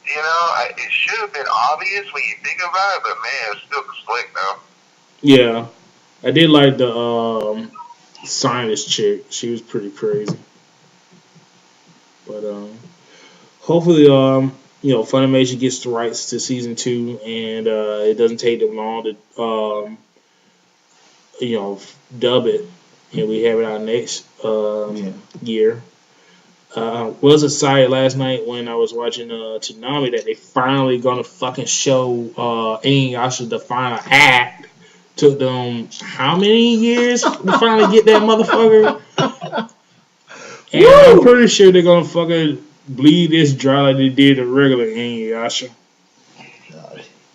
it should have been obvious when you think about it, but man, it's still slick though. Yeah, I did like the scientist chick. She was pretty crazy. But hopefully, Funimation gets the rights to season 2, and it doesn't take them long to dub it, and we have it out next year. Was excited last night when I was watching Toonami that they finally gonna fucking show Inuyasha the final act. Took them how many years to finally get that motherfucker? And I'm pretty sure they're gonna fucking bleed this dry like they did the regular Inuyasha.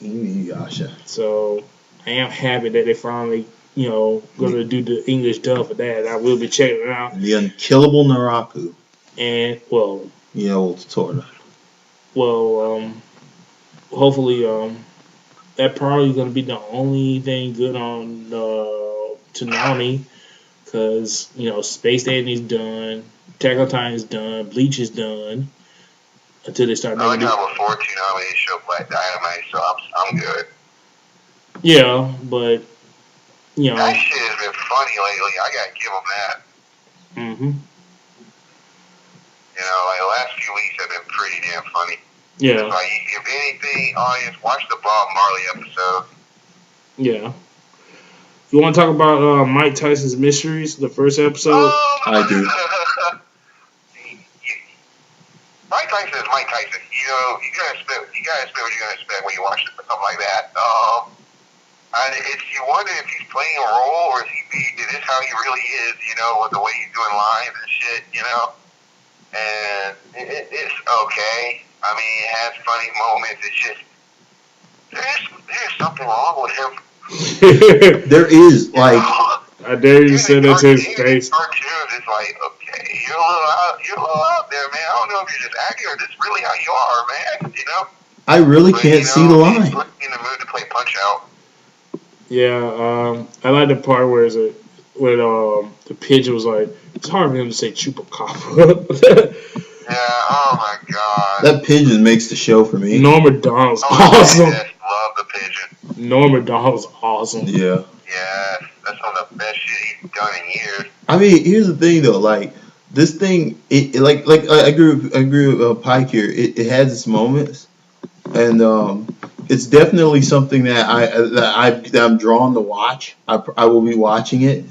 Inuyasha. So I am happy that they finally, gonna do the English dub for that. I will be checking it out. The Unkillable Naraku. And old Torta. Hopefully, that probably gonna be the only thing good on Toonami, because Space Dandy's done, Attack on Titan is done, Bleach is done. Until they start. I like how before Toonami they show Black Dynamite, so I'm good. Yeah, but that shit has been funny lately. I gotta give them that. Mm-hmm. The last few weeks have been pretty damn funny. Yeah. Like, if anything, audience, watch the Bob Marley episode. Yeah. You want to talk about Mike Tyson's Mysteries, the first episode? I do. Mike Tyson is Mike Tyson. You gotta expect what you're gonna expect when you watch something like that. You wonder if he's playing a role or is this how he really is? With the way he's doing lines and shit. And it's okay. I mean, it has funny moments. It's just there's something wrong with him. There is, like, I dare you to say that to his face. Cartoons, it's like, okay, you're a little out there, man. I don't know if you're just acting or just really how you are, man. You know. I really But, can't see the line. He's in the mood to play Punch Out. Yeah, I like the part where when the pigeon was like, it's hard for him to say chupacabra. Yeah, oh my god. That pigeon makes the show for me. Norm Macdonald's Oh, awesome. I just love the pigeon. Norm Macdonald's awesome. Yeah. Yeah, that's one of the best shit he's done in years. I mean, here's the thing though, like this thing, it like I agree with Pike here. It has its moments, and it's definitely something that I'm drawn to watch. I will be watching it.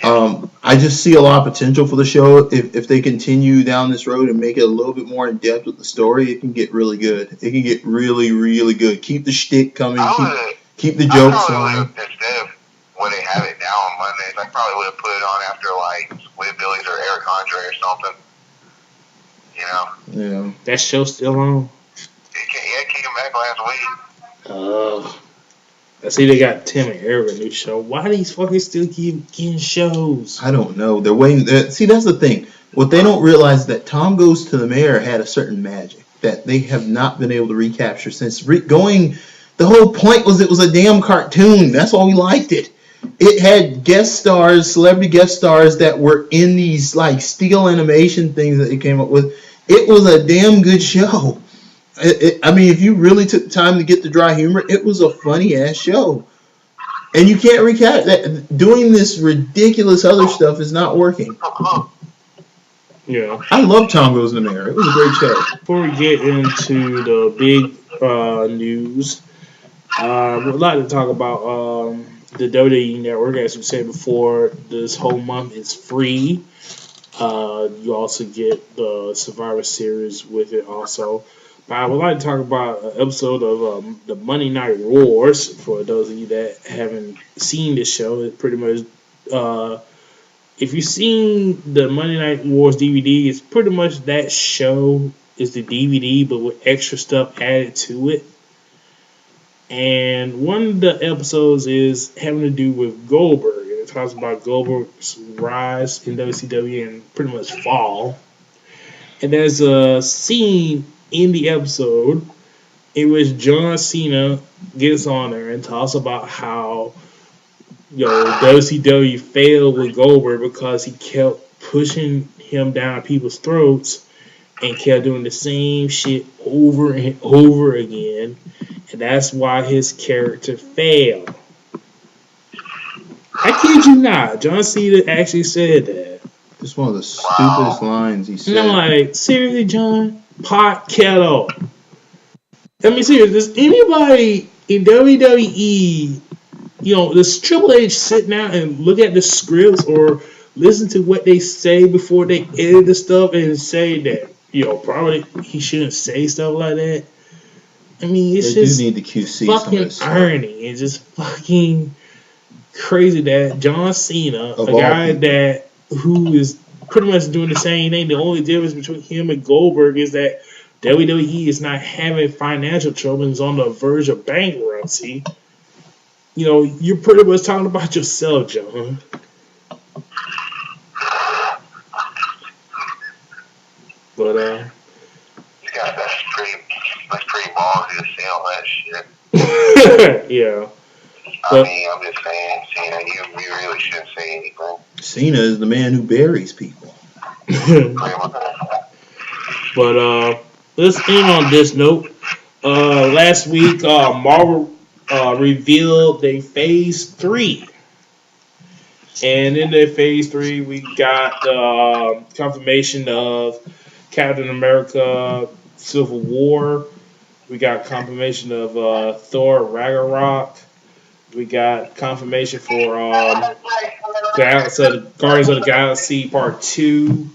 I just see a lot of potential for the show. If they continue down this road and make it a little bit more in depth with the story, it can get really good. It can get really, really good. Keep the shtick coming. Keep the jokes flying. Instead of when they have it now on Mondays, I probably would have put it on after like Squidbillies or Eric Andre or something. You know? Yeah. That show's still on. It came back last week. I see they got Tim and Eric a new show. Why do these fuckers still keep getting shows? I don't know. They're waiting. See, that's the thing. What they don't realize is that Tom Goes to the Mayor had a certain magic that they have not been able to recapture since going. The whole point was it was a damn cartoon. That's why we liked it. It had guest stars, celebrity guest stars that were in these like steel animation things that it came up with. It was a damn good show. I mean, if you really took time to get the dry humor, it was a funny ass show. And you can't recap that. Doing this ridiculous other stuff is not working. Yeah. I love Tom Goes to the Mayor. It was a great show. Before we get into the big news, we'd like to talk about the WWE Network. As we said before, this whole month is free. You also get the Survivor Series with it also. But I would like to talk about an episode of the Monday Night Wars. For those of you that haven't seen this show, it pretty much, if you've seen the Monday Night Wars DVD, it's pretty much that show is the DVD, but with extra stuff added to it. And one of the episodes is having to do with Goldberg. And it talks about Goldberg's rise in WCW and pretty much fall. And there's a scene in the episode in which John Cena gets on there and talks about how WCW failed with Goldberg because he kept pushing him down people's throats and kept doing the same shit over and over again, and that's why his character failed. I kid you not, John Cena actually said that. Just one of the stupidest lines he said. And I'm like, seriously, John? Pot Kettle. I mean, seriously, does anybody in WWE, does Triple H sit down and look at the scripts or listen to what they say before they edit the stuff and say that, probably he shouldn't say stuff like that? I mean, it's they just do need the QC fucking irony. It's just fucking crazy that John Cena, a guy who is pretty much doing the same thing. The only difference between him and Goldberg is that WWE is not having financial trouble and is on the verge of bankruptcy. You're pretty much talking about yourself, John. But yeah, that's pretty ballsy to say all that shit. Yeah. I mean, I'm just saying, Cena, you really shouldn't say anything. Cena is the man who buries people. But let's end on this note. Last week, Marvel revealed their Phase 3. And in their Phase 3, we got confirmation of Captain America Civil War. We got confirmation of Thor Ragnarok. We got confirmation for Guardians of the Galaxy Part 2,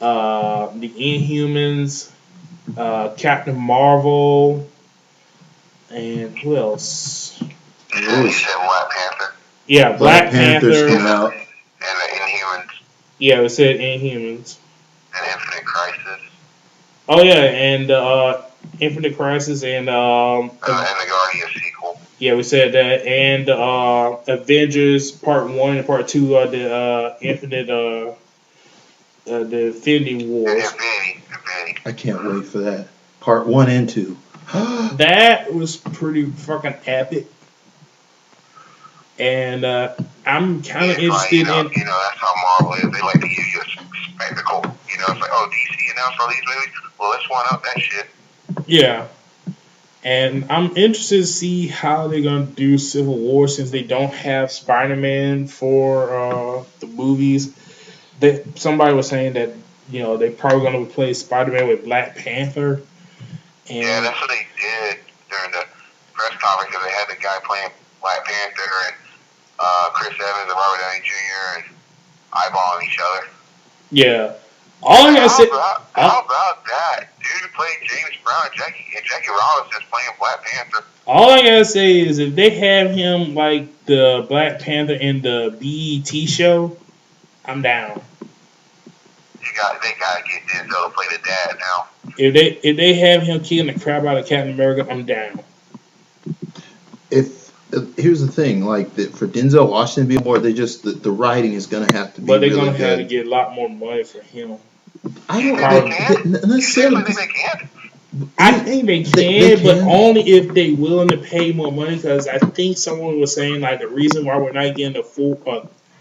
the Inhumans, Captain Marvel, and who else? Yeah, you said Black Panther. Yeah, Black Panther. Came out. And the Inhumans. Yeah, it said Inhumans. And Infinite Crisis. Oh yeah, and Infinite Crisis and And the Guardian sequel. yeah, we said that, and Avengers Part 1 and Part 2 are the Infinite the Infinity Wars. Infinity. I can't wait for that. Part 1 and 2. That was pretty fucking epic, and I'm kind of interested in. That's how Marvel is. They like to give you a spectacle. It's like, oh, DC announced all these movies. Well, let's one up that shit. Yeah, and I'm interested to see how they're gonna do Civil War since they don't have Spider-Man for the movies. That somebody was saying that they're probably gonna replace Spider-Man with Black Panther. And yeah, that's what they did during the press conference because they had the guy playing Black Panther and Chris Evans and Robert Downey Jr. and eyeballing each other. Yeah. All I gotta say. How about that? Dude played James Brown and Jackie Robinson's playing Black Panther. All I gotta say is if they have him like the Black Panther in the BET show, I'm down. They gotta get Denzel to play the dad now. If they have him killing the crap out of Captain America, I'm down. Here's the thing, like for Denzel Washington to be more, the writing is gonna have to be. But they're really gonna good. have to get a lot more money for him. I don't necessarily. I think they can, but only if they willing to pay more money. Because I think someone was saying like the reason why we're not getting the full,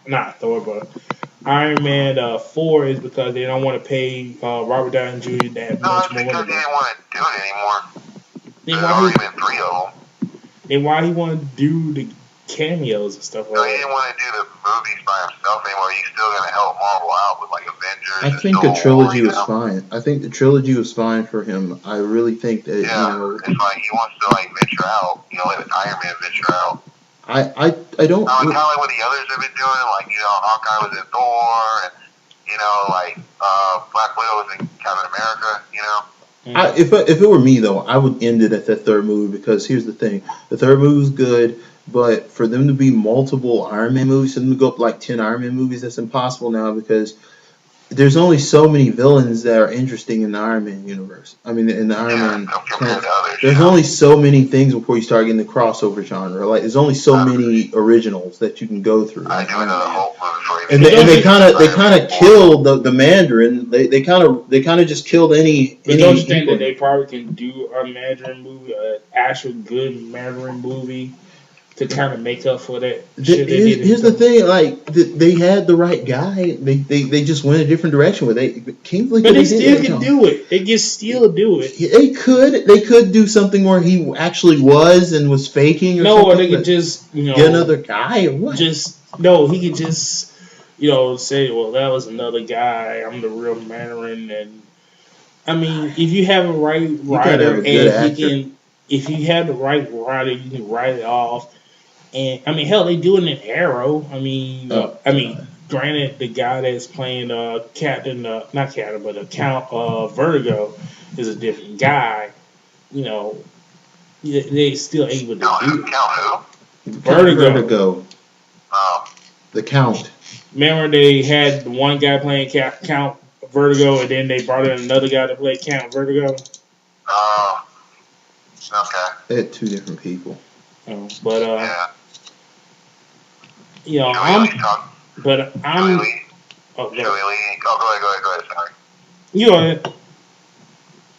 not Thor, but Iron Man 4 is because they don't want to pay Robert Downey Jr. that much more money. Because they didn't want to do it anymore. Then There's already been 3 of them. Then why he want to do the cameos and stuff like that? He didn't want to do the movies by himself anymore. He's still going to help Marvel out with like Avengers. I think the trilogy was fine. I think the trilogy was fine for him. I really think that it's like he wants to like venture out. Let Iron Man venture out. I don't. Kind of like what the others have been doing. Like Hawkeye was in Thor, and Black Widow was in Captain America. If it were me though, I would end it at that third movie because here's the thing: the third movie was good, but for them to be multiple Iron Man movies, for them to go up like 10 Iron Man movies, that's impossible now because there's only so many villains that are interesting in the Iron Man universe. I mean, in the Iron Man, there's only so many things before you start getting the crossover genre. Like, there's only so many originals that you can go through. I do another whole movie. And they kind of killed the Mandarin. They kind of just killed any. But don't you think that they probably can do a Mandarin movie, an actual good Mandarin movie, to kind of make up for that? Here's the thing: like they had the right guy. They just went a different direction with it. Kingsley, but they still can do it. They can still do it. They could do something where he actually was and was faking. Or they could just get another guy or what? He could just say, well, that was another guy. I'm the real Mandarin, and I mean, if you have a right writer and if you have the right writer, you can write it off. And I mean, hell, they do it in Arrow. I mean, granted, the guy that's playing Count Vertigo is a different guy. They still able to do it. Count who? Vertigo. The Count. Remember, they had one guy playing Count Vertigo, and then they brought in another guy to play Count Vertigo. Oh, okay. They had 2 different people. But yeah. I'm. Oh, go ahead. Sorry. You go ahead.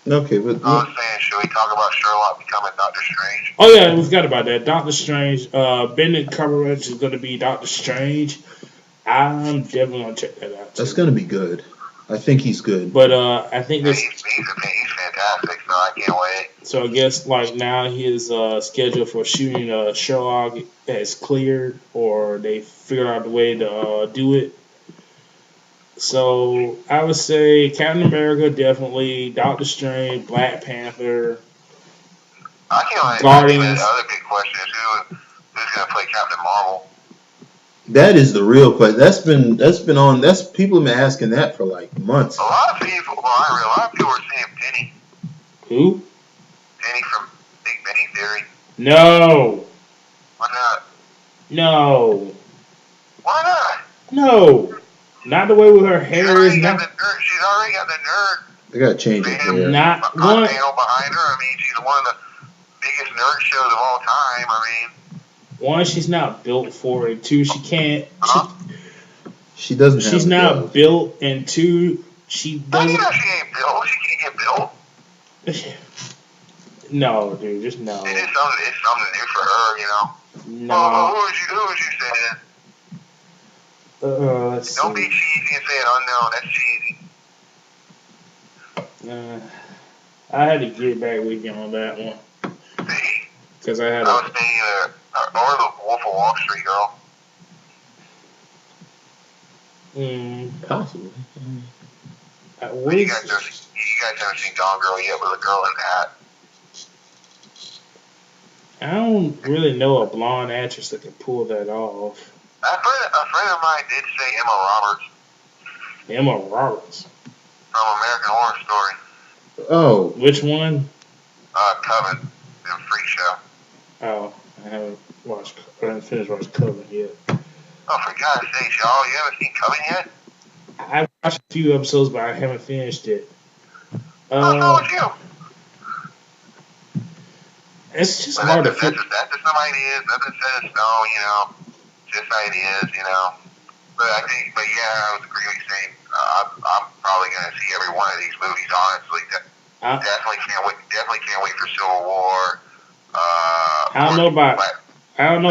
Okay, but I was saying, should we talk about Sherlock becoming Doctor Strange? Oh yeah, we forgot about that. Doctor Strange. Benedict Cumberbatch is going to be Doctor Strange. I'm definitely going to check that out. That's going to be good. I think he's good. But I think this. He's fantastic, so I can't wait. So I guess like now his schedule for shooting Sherlock has cleared, or they figured out the way to do it. So I would say Captain America definitely, Doctor Strange, Black Panther, Guardians. The other big question is who's going to play Captain Marvel. That is the real question. That's been people have been asking that for like months. A lot of people were saying Penny. Who? Penny from Big Bang Theory. No. Why not? No. Why not? No. Not the way with her hair is not. She's already got the nerd They gotta change it there. Not one. Panel behind her. I mean, she's one of the biggest nerd shows of all time. I mean, One, she's not built for it. Two, she can't. She doesn't. She's have not built, and two, she how do you doesn't. know she ain't built? She can't get built. No, dude, just no. It's something new for her, you know. No. Well, who was you saying? Let's Don't be see. cheesy and say it unknown. That's cheesy. I had to get back with you on that one See, because I had. I was thinking or the Wolf of Wall Street girl. Possibly. But you guys haven't seen Gone Girl yet with a girl in that. I don't really know a blonde actress that can pull that off. A friend of mine did say Emma Emma Roberts Roberts. from American Horror Story. Oh, Which one? Coven and Freak Show. Oh, I haven't finished watching Coven yet. Oh, for God's sake, y'all, you haven't seen Coven yet? I watched a few episodes, but I haven't finished it. What's wrong with you? It's just Well, hard to that's fit. just some ideas, nothing set in stone, you know. Just ideas, you know. But yeah, I would agree with you saying I'm probably going to see every one of these movies, honestly. Definitely can't wait for Civil War. I don't know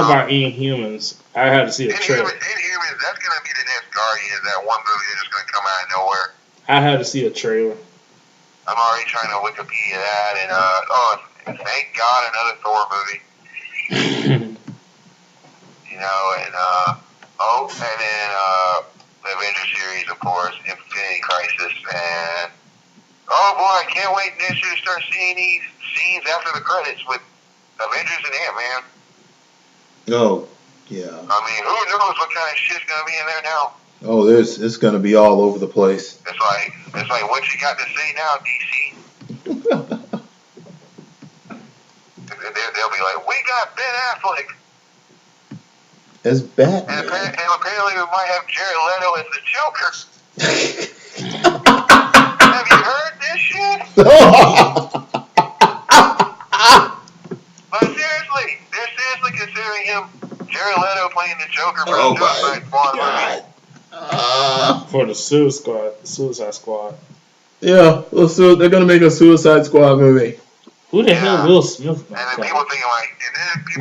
about Inhumans. I had to see a trailer. Inhumans, that's going to be the next Guardians, that one movie that's just going to come out of nowhere. I had to see a trailer. I'm already trying to Wikipedia that, and thank God another Thor movie. You know, and then the Avengers series, of course, Infinity Crisis, and oh boy, I can't wait next year to start seeing these scenes after the credits with Avengers and Ant-Man. oh, yeah. I mean, who knows what kind of shit's gonna be in there now? Oh, it's gonna be all over the place. It's like what you got to say now, DC. They'll be like, we got Ben Affleck. As Batman. And apparently we might have Jared Leto as the Joker. Have you heard this shit? But seriously, they're seriously considering him, Jared Leto, playing the Joker for the Suicide Squad movie. For the Suicide Squad. Yeah, so they're gonna make a Suicide Squad movie. Who the hell Will Smith? And then people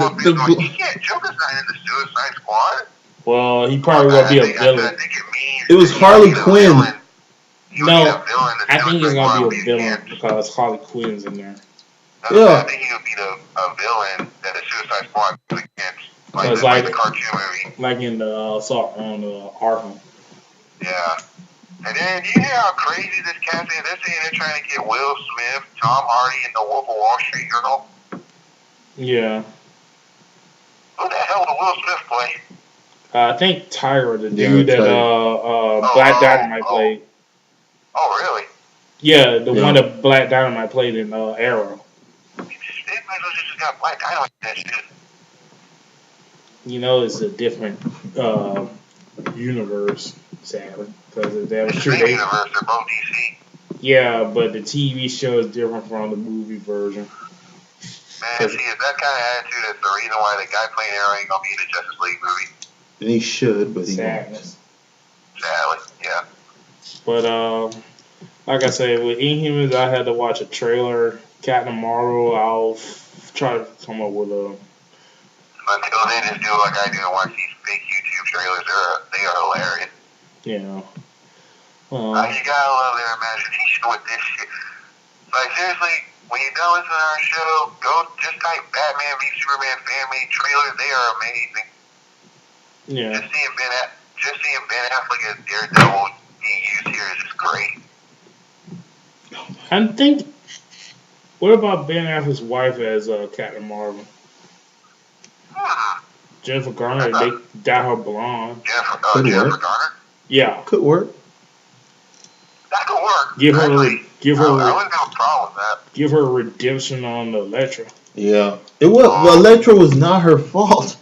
thinking Joker's not in the Suicide Squad. Well, he probably will be a villain. I think it means It was Harley Quinn. No, I think he's gonna be a villain because Harley Quinn's in there. Yeah. I think he would be a villain that the Suicide Squad goes against, It's like the cartoon movie. like in the Assault on Arkham. Yeah. And then, do you hear how crazy this cast is? They're saying they're trying to get Will Smith, Tom Hardy, and the Wolf of Wall Street girl. Yeah. Who the hell did Will Smith play? I think Tyra, the dude that Black Dynamite played. Oh, really? Yeah, the one that Black Dynamite played in Arrow. They might as well just got Black Dynamite that shit. You know, it's a different universe, sadly, because that was It's true. the same universe, they're both DC. Yeah, but the TV show is different from the movie version. Man, see, it's that kind of attitude that's the reason why the guy playing Arrow ain't gonna be in the Justice League movie. And he should, but he Sadness. Sadly, yeah. But like I said, with Inhumans, I had to watch a trailer. Captain Marvel, I'll try to come up with a. Until then, just do like I do and watch these fake YouTube trailers. They are hilarious. You know. You gotta love their imagination with this shit. Like, seriously, when you go listen to our show, just type Batman v Superman fan-made trailers. They are amazing. Yeah. Just seeing Ben Affleck as Daredevil being used here is just great. I think. What about Ben Affleck's wife as Captain Marvel? Jennifer Garner, they dye her blonde. Jennifer Garner? Yeah. could work. That could work. I wouldn't have a problem with that. give her redemption on Elektra. Yeah, it was. Well, Elektra was not her fault,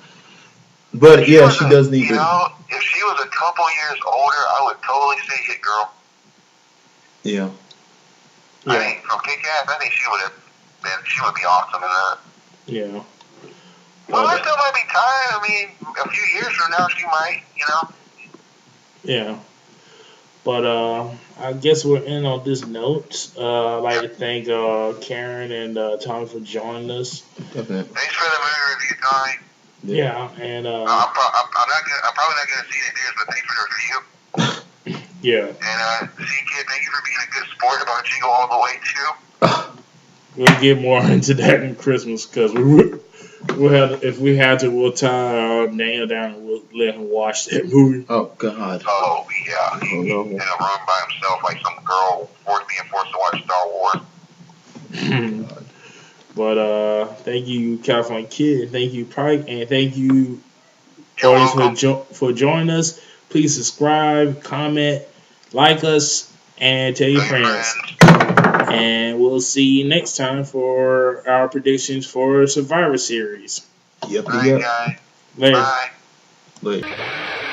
but yeah, she does need You know, if she was a couple years older, I would totally say hit girl. Yeah. I think from Kick-Ass, I think she would be awesome in that. Yeah. Well, But, there still might be time. I mean, a few years from now, she might, yeah. But I guess we're in on this note. I'd like to thank Karen and Tommy for joining us. Definitely. Thanks for the movie review, Tommy. Yeah, and I'm probably not gonna see it in theaters, but thanks for the review. yeah, And C-Kid, thank you for being a good sport about Jingle All the Way too. we'll get more into that in Christmas because we'll have, if we had to, we'll tie Daniel down and we'll let him watch that movie. Oh God. Oh yeah, Oh, no. in a room by himself like some girl being forced to watch Star Wars. But thank you, California Kid. Thank you, Pike, and thank you, You're audience, welcome. for joining us. Please subscribe, comment, like us, and tell your friends. And we'll see you next time for our predictions for Survivor Series. Yep. All right, guys. Later. Bye. Later.